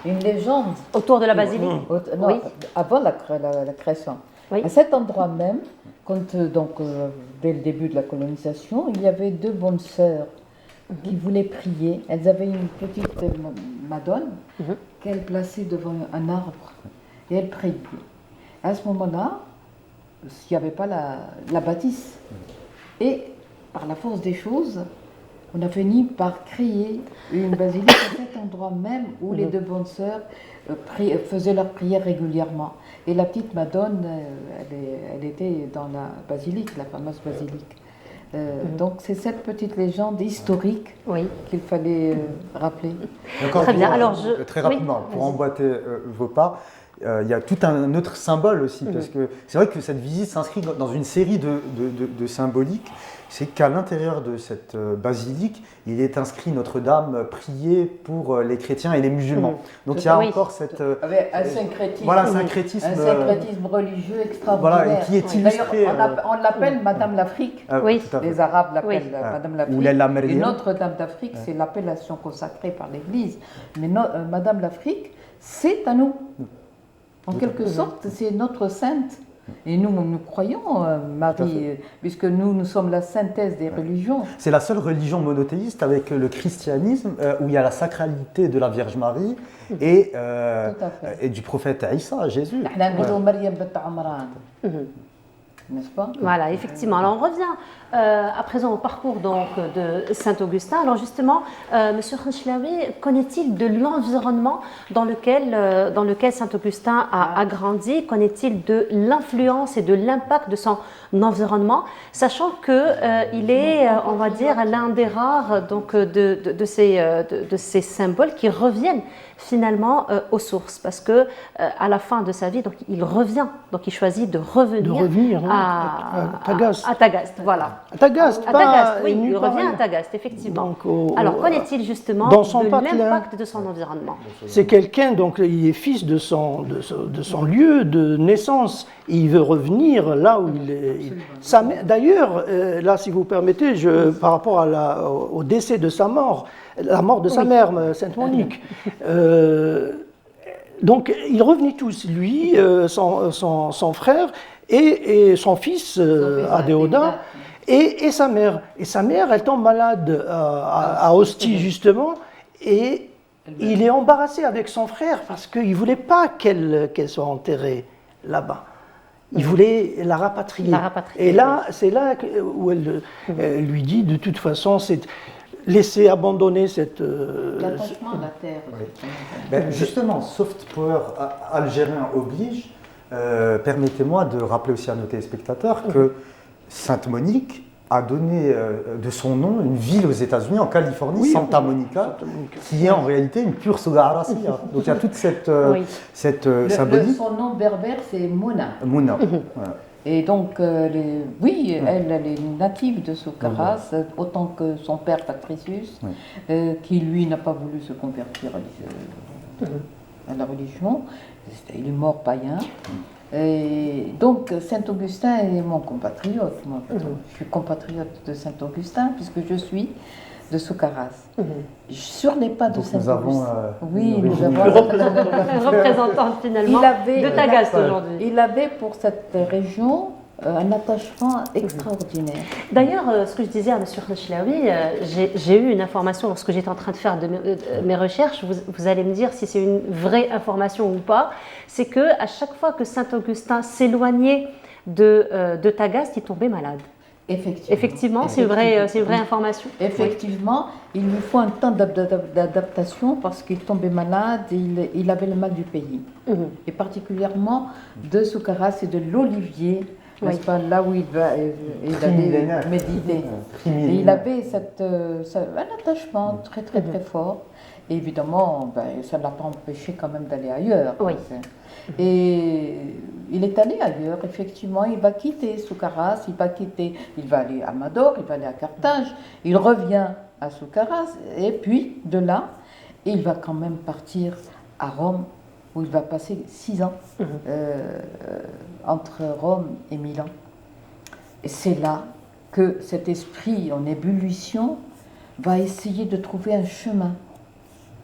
Une légende autour de la basilique. Oui. Avant la création. Oui. À cet endroit même, dès le début de la colonisation, il y avait deux bonnes sœurs qui voulaient prier. Elles avaient une petite madone qu'elles plaçaient devant un arbre et elles priaient. À ce moment-là, il n'y avait pas la bâtisse. Et par la force des choses, on a fini par créer une basilique à cet endroit même où les deux bonnes sœurs faisaient leur prière régulièrement. Et la petite Madone, elle était dans la basilique, la fameuse basilique. Donc c'est cette petite légende historique qu'il fallait rappeler. Très bien. Alors très rapidement, pour emboîter vos pas, il y a tout un autre symbole aussi, parce que c'est vrai que cette visite s'inscrit dans une série de symboliques. C'est qu'à l'intérieur de cette basilique, il est inscrit Notre-Dame priée pour les chrétiens et les musulmans. Donc il y a encore cette... un syncrétisme, voilà, syncrétisme religieux extraordinaire. Voilà, qui est illustré. On l'appelle Madame l'Afrique. Les Arabes l'appellent Madame l'Afrique. Et Notre-Dame d'Afrique, c'est l'appellation consacrée par l'Église. Mais Madame l'Afrique, c'est à nous. En quelque sorte, c'est notre sainte. Et nous croyons, Marie, puisque nous sommes la synthèse des religions. C'est la seule religion monothéiste avec le christianisme, où il y a la sacralité de la Vierge Marie et du prophète Isa, Jésus. N'est-ce pas? Voilà, effectivement. Alors on revient à présent au parcours donc, de Saint-Augustin. Alors justement, Monsieur Khenchaoui, connaît-il de l'environnement dans lequel Saint-Augustin a grandi? Connaît-il de l'influence et de l'impact de son environnement, sachant qu'il est, on va dire, l'un des rares donc, de ces symboles qui reviennent finalement aux sources, parce que à la fin de sa vie, donc il revient, donc il choisit de revenir à Tagaste, voilà. À Tagaste, oui, il revient à Tagaste, effectivement. Donc, alors, qu'en est-il justement de l'impact de son environnement? C'est quelqu'un, donc il est fils de son lieu de naissance. Il veut revenir là où il est. D'ailleurs, là, si vous permettez, par rapport au décès de sa mort, la mort de sa mère, Sainte Monique. Donc, ils revenaient tous, lui, son frère et son fils, Adéoda, et sa mère. Et sa mère, elle tombe malade à Ostie, justement, et il est embarrassé avec son frère parce qu'il ne voulait pas qu'elle soit enterrée là-bas. Il voulait la rapatrier. Et là, c'est là où elle lui dit, de toute façon, c'est laisser abandonner cette... L'attachement à la terre. Ben, justement, soft power algérien oblige. Permettez-moi de rappeler aussi à nos téléspectateurs que Sainte-Monique a donné de son nom une ville aux États-Unis, en Californie, Santa Monica, qui est en réalité une pure Souga Arasia. Donc il y a toute cette symbolique. Son nom berbère, c'est Mouna. Mouna. Voilà. Et donc, elle est native de Soukaras, autant que son père Patricius, qui lui n'a pas voulu se convertir à la religion. Il est mort païen. Et donc, Saint-Augustin est mon compatriote. Moi. Je suis compatriote de Saint-Augustin, puisque je suis de Soukaras. Sur les pas de Saint-Augustin. Nous avons une représentante finalement de Tagaste aujourd'hui. Il avait pour cette région un attachement extraordinaire. D'ailleurs, ce que je disais à M. Khnachlaoui, j'ai eu une information lorsque j'étais en train de faire mes recherches, vous allez me dire si c'est une vraie information ou pas, c'est qu'à chaque fois que Saint-Augustin s'éloignait de Tagaste, il tombait malade. Effectivement, c'est une vraie information. Effectivement, il lui faut un temps d'adaptation parce qu'il tombait malade et il avait le mal du pays. Et particulièrement de Soukaras et de l'Olivier, n'est-ce pas, là où il allait méditer. Et il avait un attachement très très très fort. Et évidemment, ça ne l'a pas empêché quand même d'aller ailleurs. Et il est allé ailleurs, effectivement, il va quitter Soukaras, il va aller à Amador, il va aller à Carthage, il revient à Soukaras, et puis de là, il va quand même partir à Rome, où il va passer 6 ans entre Rome et Milan. Et c'est là que cet esprit en ébullition va essayer de trouver un chemin.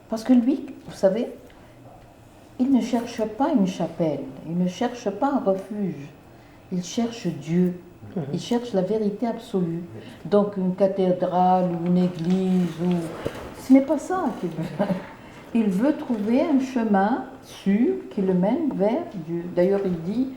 Parce que lui, vous savez, il ne cherche pas une chapelle, il ne cherche pas un refuge, il cherche Dieu, il cherche la vérité absolue. Donc une cathédrale ou une église, ce n'est pas ça qu'il veut. Il veut trouver un chemin sûr qui le mène vers Dieu. D'ailleurs, il dit,